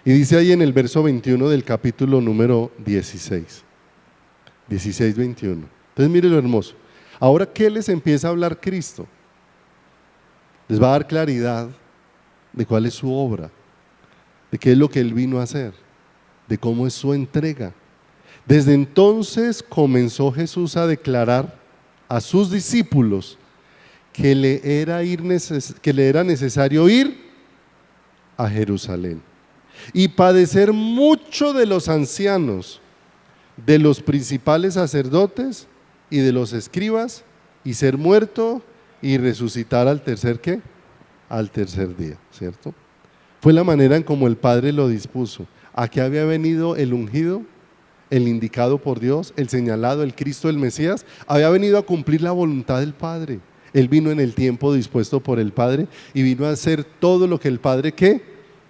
Y dice ahí en el verso 21 del capítulo número 16, 21. Entonces mire lo hermoso. Ahora, ¿qué les empieza a hablar Cristo? Les va a dar claridad de cuál es su obra, de qué es lo que Él vino a hacer, de cómo es su entrega. Desde entonces comenzó Jesús a declarar a sus discípulos que le era necesario ir a Jerusalén y padecer mucho de los ancianos, de los principales sacerdotes y de los escribas, y ser muerto y resucitar al tercer ¿qué? Al tercer día, ¿cierto? Fue la manera en como el Padre lo dispuso. ¿A qué había venido el ungido? El indicado por Dios, el señalado, el Cristo, el Mesías, había venido a cumplir la voluntad del Padre. Él vino en el tiempo dispuesto por el Padre y vino a hacer todo lo que el Padre ¿qué?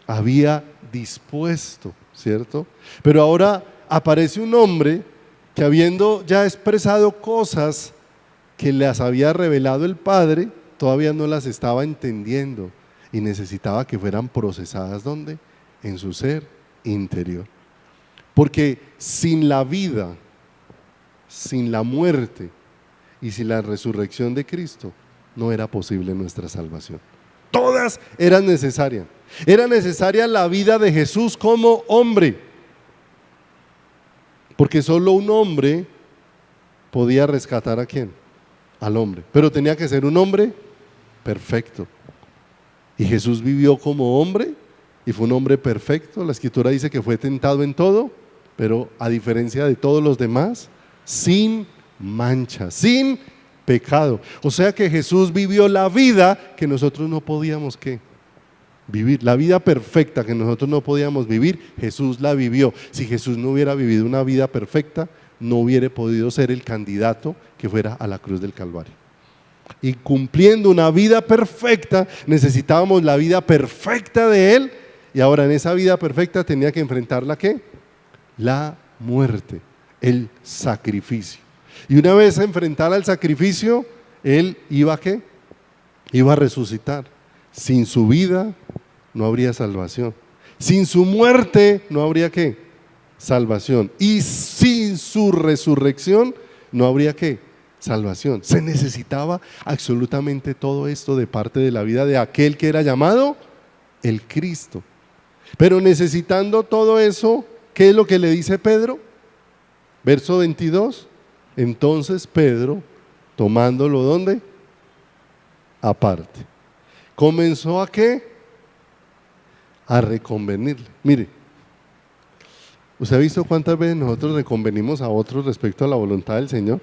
Había dispuesto, ¿cierto? Pero ahora aparece un hombre que, habiendo ya expresado cosas que las había revelado el Padre, todavía no las estaba entendiendo y necesitaba que fueran procesadas, ¿dónde? En su ser interior. Porque sin la vida, sin la muerte y sin la resurrección de Cristo, no era posible nuestra salvación. Todas eran necesarias. Era necesaria la vida de Jesús como hombre, porque solo un hombre podía rescatar ¿a quién? Al hombre, pero tenía que ser un hombre perfecto. Y Jesús vivió como hombre y fue un hombre perfecto. La Escritura dice que fue tentado en todo, pero a diferencia de todos los demás, sin mancha, sin pecado. O sea que Jesús vivió la vida que nosotros no podíamos ¿qué? Vivir. La vida perfecta que nosotros no podíamos vivir, Jesús la vivió. Si Jesús no hubiera vivido una vida perfecta, no hubiera podido ser el candidato que fuera a la cruz del Calvario. Y cumpliendo una vida perfecta, necesitábamos la vida perfecta de Él, y ahora en esa vida perfecta tenía que enfrentar ¿la qué? La muerte, el sacrificio. Y una vez enfrentara el sacrificio, Él iba ¿a qué? Iba a resucitar. Sin su vida no habría salvación. Sin su muerte no habría ¿qué? Salvación. Y sin su resurrección no habría ¿qué? Salvación. Se necesitaba absolutamente todo esto de parte de la vida de aquel que era llamado el Cristo. Pero necesitando todo eso, ¿qué es lo que le dice Pedro? Verso 22. Entonces Pedro, tomándolo ¿dónde? Aparte. ¿Comenzó a qué? A reconvenirle. Mire, ¿usted ha visto cuántas veces nosotros reconvenimos a otros respecto a la voluntad del Señor?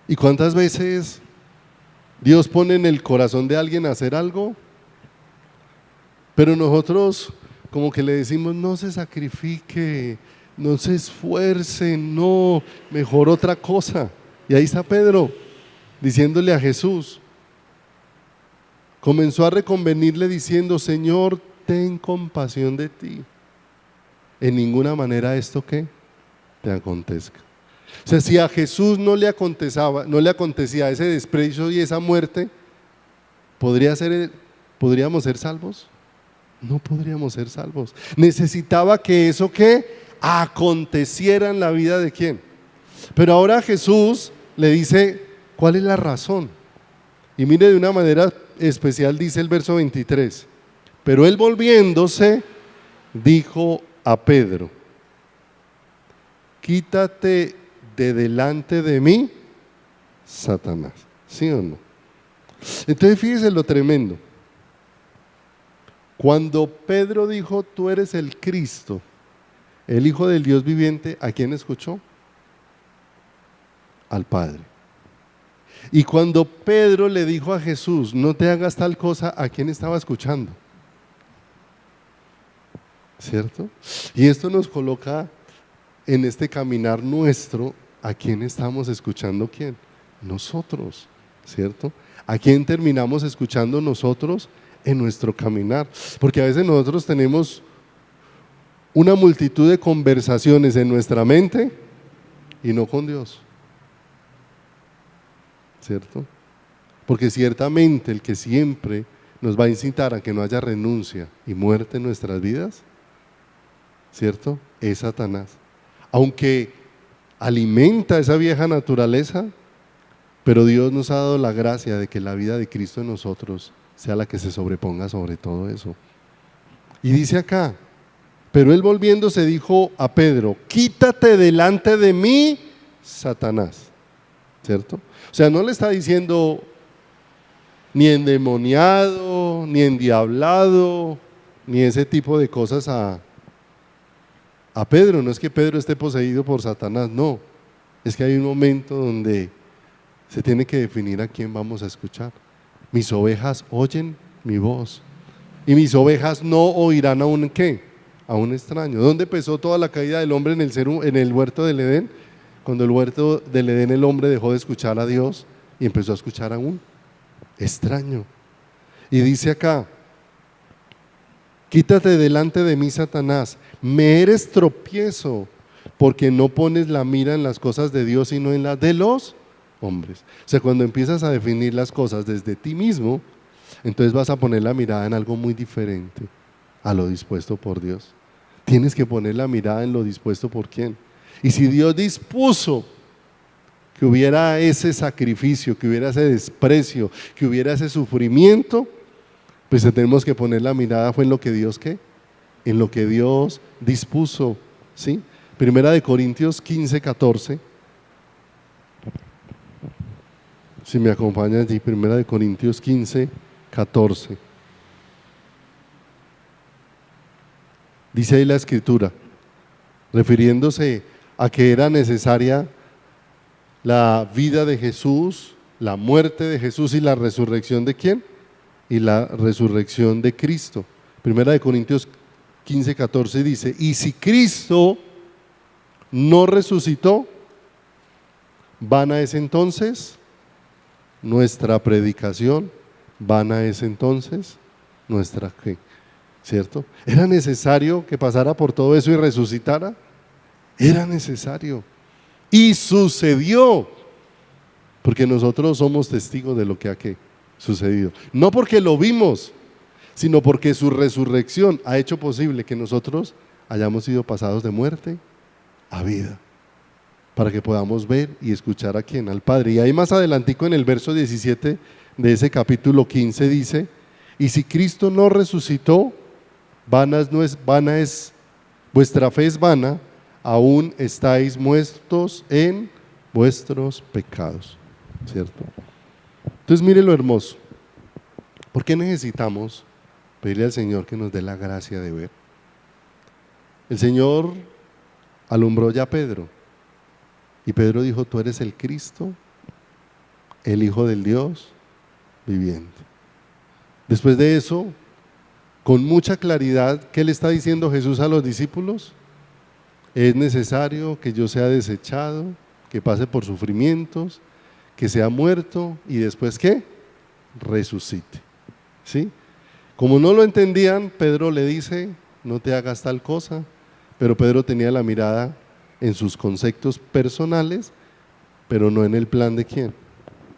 ¿Y cuántas veces Dios pone en el corazón de alguien a hacer algo, pero nosotros como que le decimos no se sacrifique, no se esfuerce, no, mejor otra cosa? Y ahí está Pedro diciéndole a Jesús, comenzó a reconvenirle diciendo, Señor, ten compasión de ti. En ninguna manera esto ¿qué? Te acontezca. O sea, si a Jesús no le acontecía ese desprecio y esa muerte, ¿podríamos ser salvos? No podríamos ser salvos. Necesitaba que eso ¿qué? Aconteciera en la vida de quién. Pero ahora Jesús le dice, ¿cuál es la razón? Y mire, de una manera especial dice el verso 23, pero él volviéndose dijo a Pedro, quítate de delante de mí, Satanás. ¿Sí o no? Entonces fíjese lo tremendo. Cuando Pedro dijo, tú eres el Cristo, el Hijo del Dios viviente, ¿a quién escuchó? Al Padre. Y cuando Pedro le dijo a Jesús, no te hagas tal cosa, ¿a quién estaba escuchando? ¿Cierto? Y esto nos coloca en este caminar nuestro, ¿a quién estamos escuchando? ¿Quién? Nosotros, ¿cierto? ¿A quién terminamos escuchando nosotros en nuestro caminar? Porque a veces nosotros tenemos una multitud de conversaciones en nuestra mente y no con Dios, ¿cierto? Porque ciertamente el que siempre nos va a incitar a que no haya renuncia y muerte en nuestras vidas, ¿cierto? Es Satanás. Aunque alimenta esa vieja naturaleza, pero Dios nos ha dado la gracia de que la vida de Cristo en nosotros sea la que se sobreponga sobre todo eso. Y dice acá, pero él volviéndose dijo a Pedro, quítate delante de mí, Satanás, ¿cierto? O sea, no le está diciendo ni endemoniado, ni endiablado, ni ese tipo de cosas a Pedro. No es que Pedro esté poseído por Satanás, no. Es que hay un momento donde se tiene que definir a quién vamos a escuchar. Mis ovejas oyen mi voz y mis ovejas no oirán a un ¿qué? A un extraño. ¿Dónde empezó toda la caída del hombre en el huerto del Edén? Cuando el huerto del Edén el hombre dejó de escuchar a Dios y empezó a escuchar a un extraño. Y dice acá, Quítate delante de mí, Satanás, me eres tropiezo, porque no pones la mira en las cosas de Dios, sino en las de los hombres. O sea, cuando empiezas a definir las cosas desde ti mismo, entonces vas a poner la mirada en algo muy diferente a lo dispuesto por Dios. Tienes que poner la mirada en lo dispuesto por quién. Y si Dios dispuso que hubiera ese sacrificio, que hubiera ese desprecio, que hubiera ese sufrimiento, pues tenemos que poner la mirada fue en lo que Dios ¿qué? En lo que Dios dispuso, ¿sí? Primera de Corintios 15, 14. Si me acompañan allí, Primera de Corintios 15, 14. Dice ahí la escritura, refiriéndose a que era necesaria la vida de Jesús, la muerte de Jesús y la resurrección de ¿quién? Y la resurrección de Cristo. Primera de Corintios 15, 14 dice, y si Cristo no resucitó, vana es entonces nuestra predicación, vana es entonces nuestra fe, ¿cierto? ¿Era necesario que pasara por todo eso y resucitara? Era necesario. Y sucedió, porque nosotros somos testigos de lo que ha sucedido. No porque lo vimos, sino porque su resurrección ha hecho posible que nosotros hayamos sido pasados de muerte a vida, para que podamos ver y escuchar a quién, al Padre. Y ahí más adelantico en el verso 17 de ese capítulo 15 dice, y si Cristo no resucitó, vana es vuestra fe es vana, aún estáis muertos en vuestros pecados, ¿cierto? Entonces mire lo hermoso. ¿Por qué necesitamos pedirle al Señor que nos dé la gracia de ver? El Señor alumbró ya a Pedro y Pedro dijo, tú eres el Cristo, el Hijo del Dios viviente. Después de eso, con mucha claridad, ¿qué le está diciendo Jesús a los discípulos? Es necesario que yo sea desechado, que pase por sufrimientos, que sea muerto y después ¿qué? Resucite, ¿sí? Como no lo entendían, Pedro le dice, no te hagas tal cosa, pero Pedro tenía la mirada en sus conceptos personales, pero no en el plan de quién,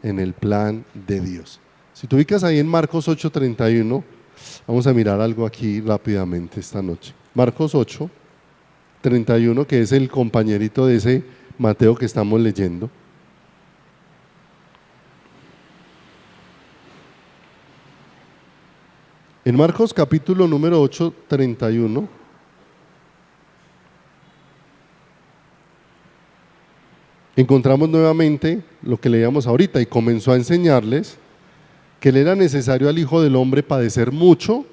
en el plan de Dios. Si te ubicas ahí en Marcos 8:31, vamos a mirar algo aquí rápidamente esta noche. Marcos 8:31, que es el compañerito de ese Mateo que estamos leyendo. En Marcos capítulo número 8:31, encontramos nuevamente lo que leíamos ahorita y comenzó a enseñarles que le era necesario al Hijo del Hombre padecer mucho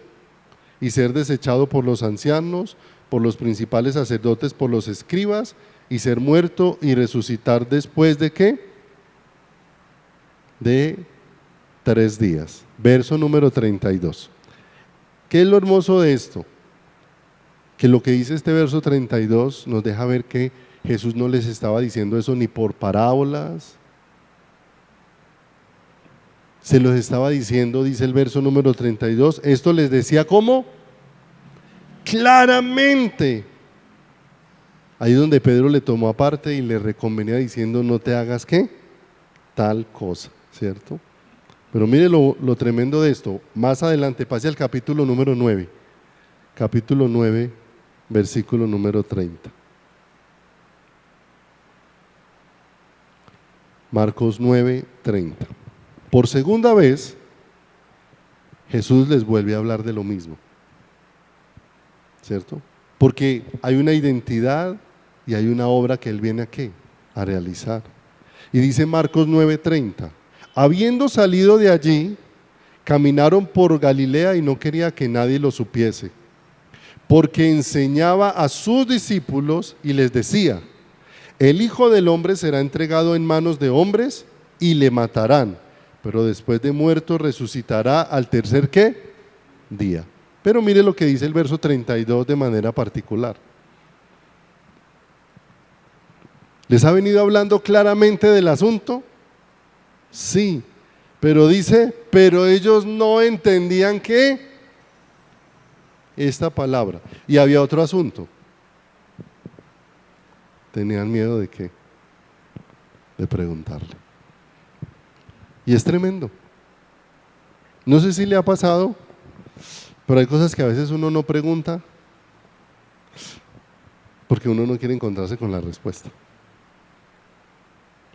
y ser desechado por los ancianos, por los principales sacerdotes, por los escribas y ser muerto y resucitar después de ¿qué? De 3 días. Verso número 32. ¿Qué es lo hermoso de esto? Que lo que dice este verso 32 nos deja ver que Jesús no les estaba diciendo eso ni por parábolas, se los estaba diciendo, dice el verso número 32, esto les decía ¿cómo? Claramente. Ahí donde Pedro le tomó aparte y le reconvenía diciendo no te hagas ¿qué? Tal cosa, ¿cierto? Pero mire lo tremendo de esto. Más adelante, pase al capítulo número 9. Capítulo 9, versículo número 30. Marcos 9, 30. Por segunda vez, Jesús les vuelve a hablar de lo mismo, ¿cierto? Porque hay una identidad y hay una obra que Él viene a ¿qué? A realizar. Y dice Marcos 9:30, habiendo salido de allí, caminaron por Galilea y no quería que nadie lo supiese, porque enseñaba a sus discípulos y les decía, el Hijo del Hombre será entregado en manos de hombres y le matarán, pero después de muerto resucitará al tercer ¿qué? Día. Pero mire lo que dice el verso 32 de manera particular. ¿Les ha venido hablando claramente del asunto? Sí, pero dice, pero ellos no entendían ¿qué? esta palabra. Y había otro asunto. Tenían miedo de qué? De preguntarle. Y es tremendo. No sé si le ha pasado, pero hay cosas que a veces uno no pregunta porque uno no quiere encontrarse con la respuesta.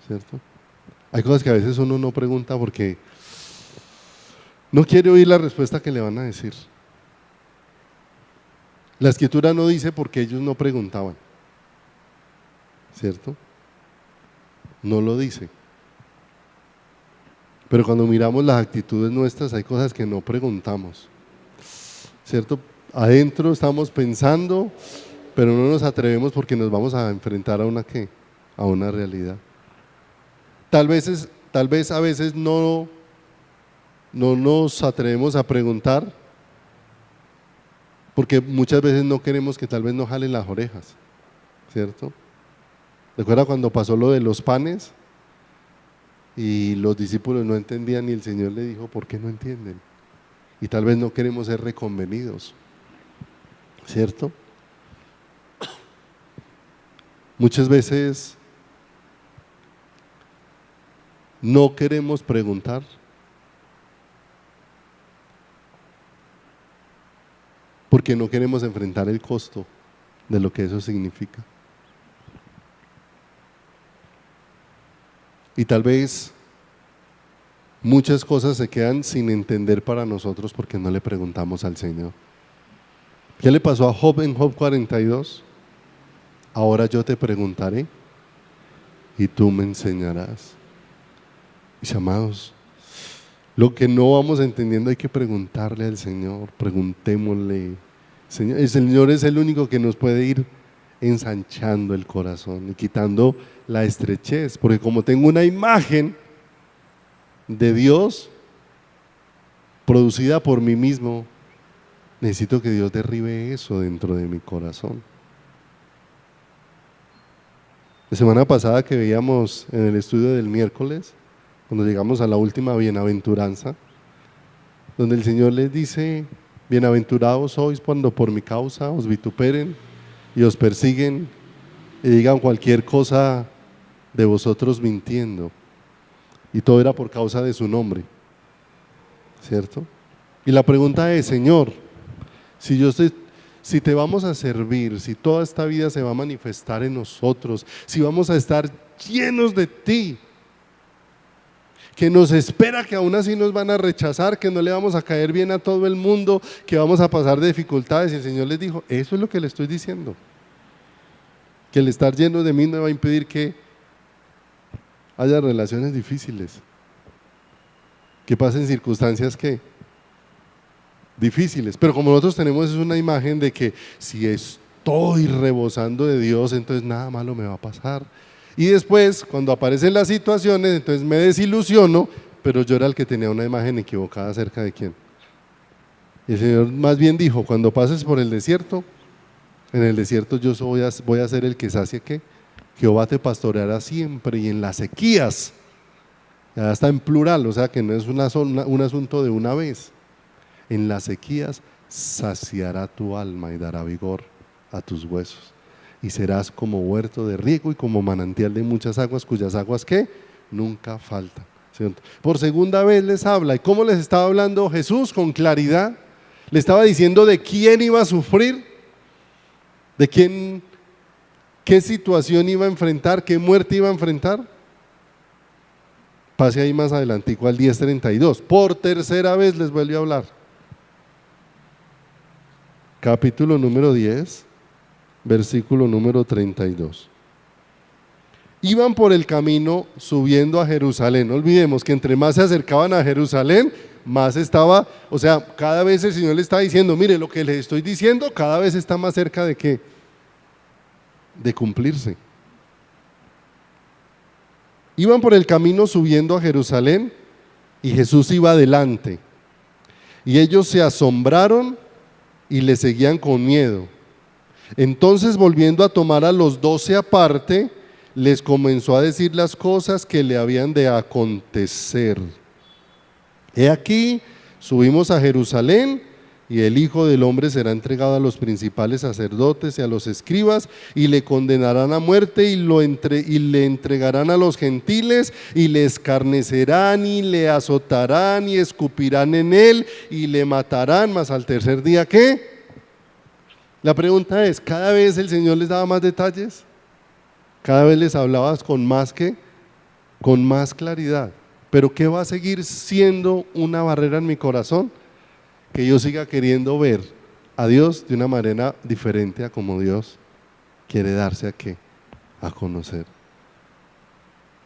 ¿Cierto? Hay cosas que a veces uno no pregunta porque no quiere oír la respuesta que le van a decir. La Escritura no dice porque ellos no preguntaban. ¿Cierto? No lo dice. Pero cuando miramos las actitudes nuestras, hay cosas que no preguntamos, ¿cierto? Adentro estamos pensando, pero no nos atrevemos porque nos vamos a enfrentar a una ¿qué? A una realidad. Tal vez a veces no nos atrevemos a preguntar porque muchas veces no queremos que tal vez nos jalen las orejas, ¿cierto? ¿Recuerda cuando pasó lo de los panes? Y los discípulos no entendían y el Señor le dijo, ¿por qué no entienden? Y tal vez no queremos ser reconvenidos, ¿cierto? Muchas veces no queremos preguntar porque no queremos enfrentar el costo de lo que eso significa. Y tal vez muchas cosas se quedan sin entender para nosotros porque no le preguntamos al Señor. ¿Qué le pasó a Job en Job 42? Ahora yo te preguntaré y tú me enseñarás. Mis amados, lo que no vamos entendiendo hay que preguntarle al Señor, preguntémosle. El Señor es el único que nos puede ir ensanchando el corazón y quitando la estrechez, porque como tengo una imagen de Dios producida por mí mismo, necesito que Dios derribe eso dentro de mi corazón. La semana pasada que veíamos en el estudio del miércoles, cuando llegamos a la última bienaventuranza, donde el Señor les dice, bienaventurados sois cuando por mi causa os vituperen y os persiguen y digan cualquier cosa de vosotros mintiendo, y todo era por causa de su nombre, ¿cierto? Y la pregunta es, Señor, si te vamos a servir, si toda esta vida se va a manifestar en nosotros, si vamos a estar llenos de ti, que nos espera que aún así nos van a rechazar, que no le vamos a caer bien a todo el mundo, que vamos a pasar de dificultades, y el Señor les dijo, eso es lo que le estoy diciendo, que el estar lleno de mí no va a impedir que haya relaciones difíciles, que pasen circunstancias que difíciles, pero como nosotros tenemos una imagen de que si estoy rebosando de Dios, entonces nada malo me va a pasar, y después cuando aparecen las situaciones, entonces me desilusiono, pero yo era el que tenía una imagen equivocada acerca de quién. Y el Señor más bien dijo, cuando pases por el desierto, en el desierto yo voy a ser el que sacie ¿qué? Jehová te pastoreará siempre, y en las sequías, ya está en plural, o sea que no es un asunto de una vez, en las sequías saciará tu alma y dará vigor a tus huesos, y serás como huerto de riego y como manantial de muchas aguas, cuyas aguas ¿qué? Nunca faltan, ¿cierto? Por segunda vez les habla, y ¿cómo les estaba hablando Jesús? Con claridad, le estaba diciendo de quién iba a sufrir, de quién, qué situación iba a enfrentar, qué muerte iba a enfrentar. Pase ahí más adelantico al 10:32, por tercera vez les vuelve a hablar. Capítulo número 10, versículo número 32. Iban por el camino subiendo a Jerusalén. No olvidemos que entre más se acercaban a Jerusalén, más estaba, o sea, cada vez el Señor le está diciendo, mire, lo que les estoy diciendo cada vez está más cerca de ¿qué? De cumplirse. Iban por el camino subiendo a Jerusalén y Jesús iba adelante, y ellos se asombraron y le seguían con miedo. Entonces, volviendo a tomar a los 12 aparte, les comenzó a decir las cosas que le habían de acontecer. He aquí, subimos a Jerusalén, y el Hijo del Hombre será entregado a los principales sacerdotes y a los escribas, y le condenarán a muerte y le entregarán a los gentiles, y le escarnecerán y le azotarán y escupirán en él y le matarán, mas al tercer día, ¿qué? La pregunta es, ¿cada vez el Señor les daba más detalles? ¿Cada vez les hablaba con más qué? Con más claridad. ¿Pero qué va a seguir siendo una barrera en mi corazón? Que yo siga queriendo ver a Dios de una manera diferente a como Dios quiere darse a qué, a conocer.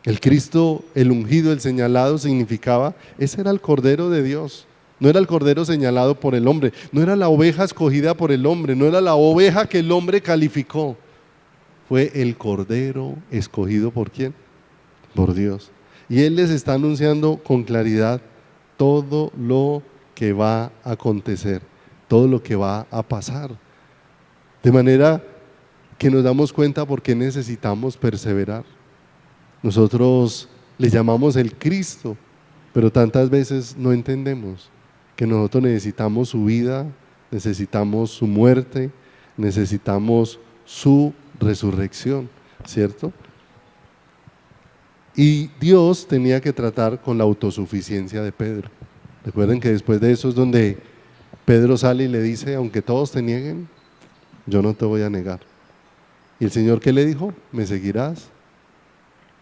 El Cristo, el ungido, el señalado significaba, ese era el Cordero de Dios. No era el Cordero señalado por el hombre, no era la oveja escogida por el hombre, no era la oveja que el hombre calificó. Fue el Cordero escogido ¿por quién? Por Dios. Y Él les está anunciando con claridad todo lo que va a acontecer, todo lo que va a pasar. De manera que nos damos cuenta por qué necesitamos perseverar. Nosotros le llamamos el Cristo, pero tantas veces no entendemos que nosotros necesitamos su vida, necesitamos su muerte, necesitamos su resurrección, ¿cierto? Y Dios tenía que tratar con la autosuficiencia de Pedro. Recuerden que después de eso es donde Pedro sale y le dice, aunque todos te nieguen, yo no te voy a negar. Y el Señor, ¿qué le dijo? Me seguirás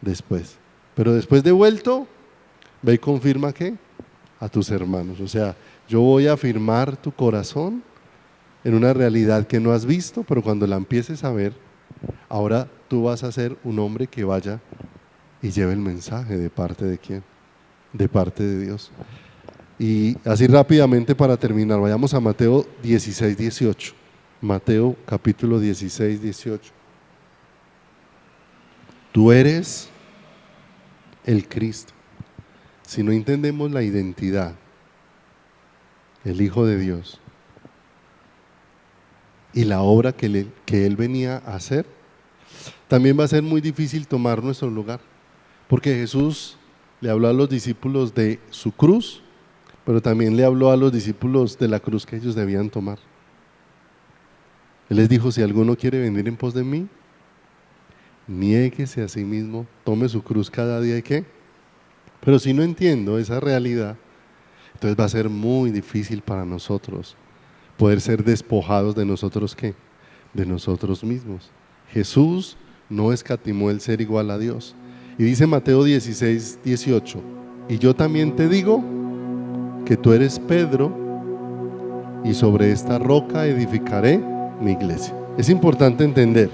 después. Pero después de vuelto, ve y confirma ¿qué? A tus hermanos. O sea, yo voy a afirmar tu corazón en una realidad que no has visto, pero cuando la empieces a ver, ahora tú vas a ser un hombre que vaya y lleve el mensaje de parte de quién, de parte de Dios. Y así rápidamente para terminar, vayamos a Mateo 16, 18. Mateo capítulo 16, 18. Tú eres el Cristo. Si no entendemos la identidad, el Hijo de Dios y la obra que Él venía a hacer, también va a ser muy difícil tomar nuestro lugar. Porque Jesús le habló a los discípulos de su cruz, pero también le habló a los discípulos de la cruz que ellos debían tomar. Él les dijo, si alguno quiere venir en pos de mí, niéguese a sí mismo, tome su cruz cada día y ¿qué? Pero si no entiendo esa realidad, entonces va a ser muy difícil para nosotros poder ser despojados de nosotros ¿qué? De nosotros mismos. Jesús no escatimó el ser igual a Dios. Y dice Mateo 16, 18, y yo también te digo que tú eres Pedro y sobre esta roca edificaré mi iglesia. Es importante entender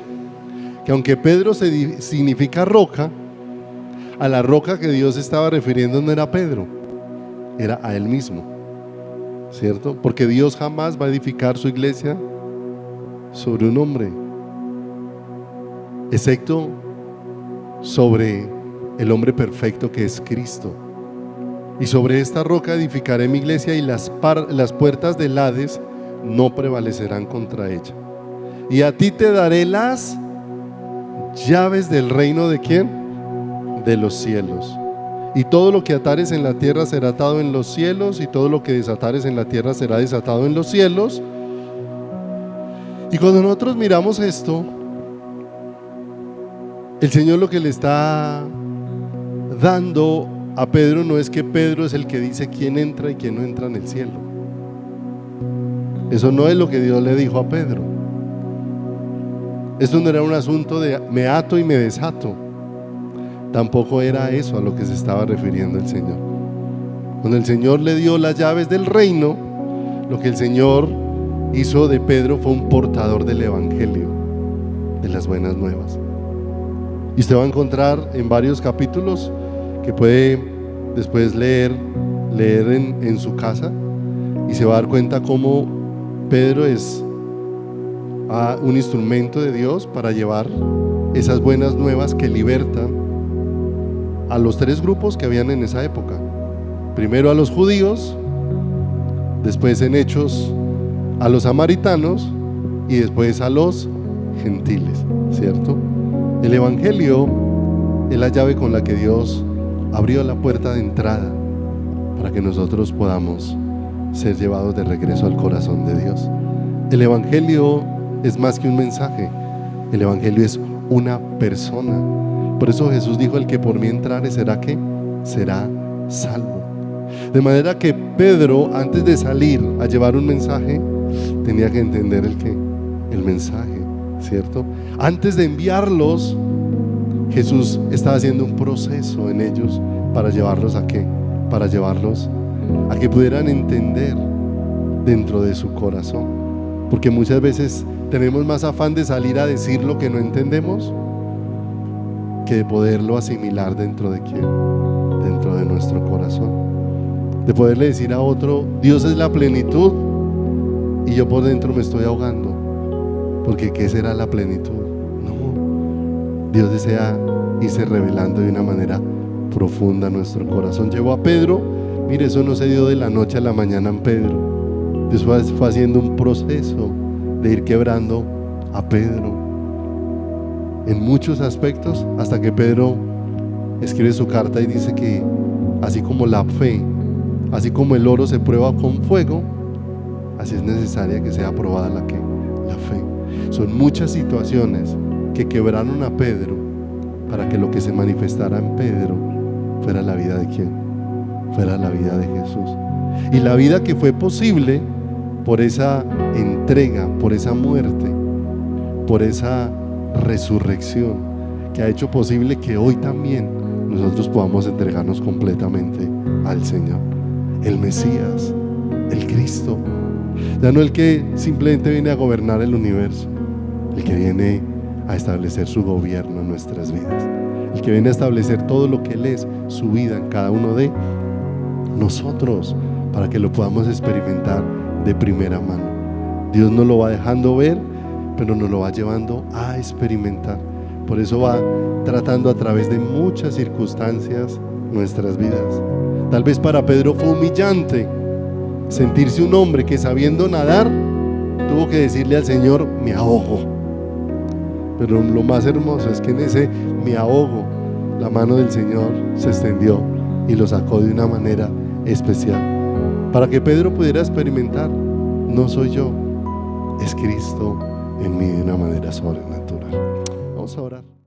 que aunque Pedro significa roca, a la roca que Dios estaba refiriendo no era Pedro, era a él mismo, ¿cierto? Porque Dios jamás va a edificar su iglesia sobre un hombre, excepto sobre el hombre perfecto que es Cristo. Y sobre esta roca edificaré mi iglesia y las puertas del Hades no prevalecerán contra ella. Y a ti te daré las llaves del reino ¿de quién? De los cielos. Y todo lo que atares en la tierra será atado en los cielos, y todo lo que desatares en la tierra será desatado en los cielos. Y cuando nosotros miramos esto, el Señor lo que le está dando a Pedro no es que Pedro es el que dice quién entra y quién no entra en el cielo. Eso no es lo que Dios le dijo a Pedro. Esto no era un asunto de me ato y me desato. Tampoco era eso a lo que se estaba refiriendo el Señor. Cuando el Señor le dio las llaves del reino, lo que el Señor hizo de Pedro fue un portador del evangelio, de las buenas nuevas. Y usted va a encontrar en varios capítulos que puede después leer en su casa, y se va a dar cuenta cómo Pedro es un instrumento de Dios para llevar esas buenas nuevas que libertan a los tres grupos que habían en esa época. Primero a los judíos, después en Hechos a los samaritanos y después a los gentiles, ¿cierto? El evangelio es la llave con la que Dios abrió la puerta de entrada para que nosotros podamos ser llevados de regreso al corazón de Dios. El Evangelio es más que un mensaje, el Evangelio es una persona. Por eso Jesús dijo: el que por mí entrare será ¿qué? Será salvo. De manera que Pedro, antes de salir a llevar un mensaje, tenía que entender el mensaje, ¿cierto? Antes de enviarlos, Jesús estaba haciendo un proceso en ellos para llevarlos ¿a qué? Para llevarlos a que pudieran entender dentro de su corazón. Porque muchas veces tenemos más afán de salir a decir lo que no entendemos que de poderlo asimilar dentro de quién, dentro de nuestro corazón, de poderle decir a otro: Dios es la plenitud y yo por dentro me estoy ahogando, porque ¿qué será la plenitud? No, Dios desea irse revelando de una manera profunda a nuestro corazón. Llevó a Pedro, mire, eso no se dio de la noche a la mañana en Pedro. Dios fue haciendo un proceso de ir quebrando a Pedro en muchos aspectos, hasta que Pedro escribe su carta y dice que así como la fe, así como el oro se prueba con fuego, así es necesaria que sea probada la fe. Son muchas situaciones que quebraron a Pedro para que lo que se manifestara en Pedro fuera la vida de quién, fuera la vida de Jesús. Y la vida que fue posible por esa entrega, por esa muerte, por esa resurrección, que ha hecho posible que hoy también nosotros podamos entregarnos completamente al Señor, el Mesías, el Cristo. Ya no el que simplemente viene a gobernar el universo, el que viene a establecer su gobierno en nuestras vidas, el que viene a establecer todo lo que Él es, su vida en cada uno de nosotros, para que lo podamos experimentar de primera mano. Dios nos lo va dejando ver, pero nos lo va llevando a experimentar. Por eso va tratando a través de muchas circunstancias nuestras vidas. Tal vez para Pedro fue humillante sentirse un hombre que, sabiendo nadar, tuvo que decirle al Señor: me ahogo. Pero lo más hermoso es que en ese me ahogo, la mano del Señor se extendió y lo sacó de una manera especial, para que Pedro pudiera experimentar: no soy yo, es Cristo en mí, de una manera sobrenatural. Vamos a orar.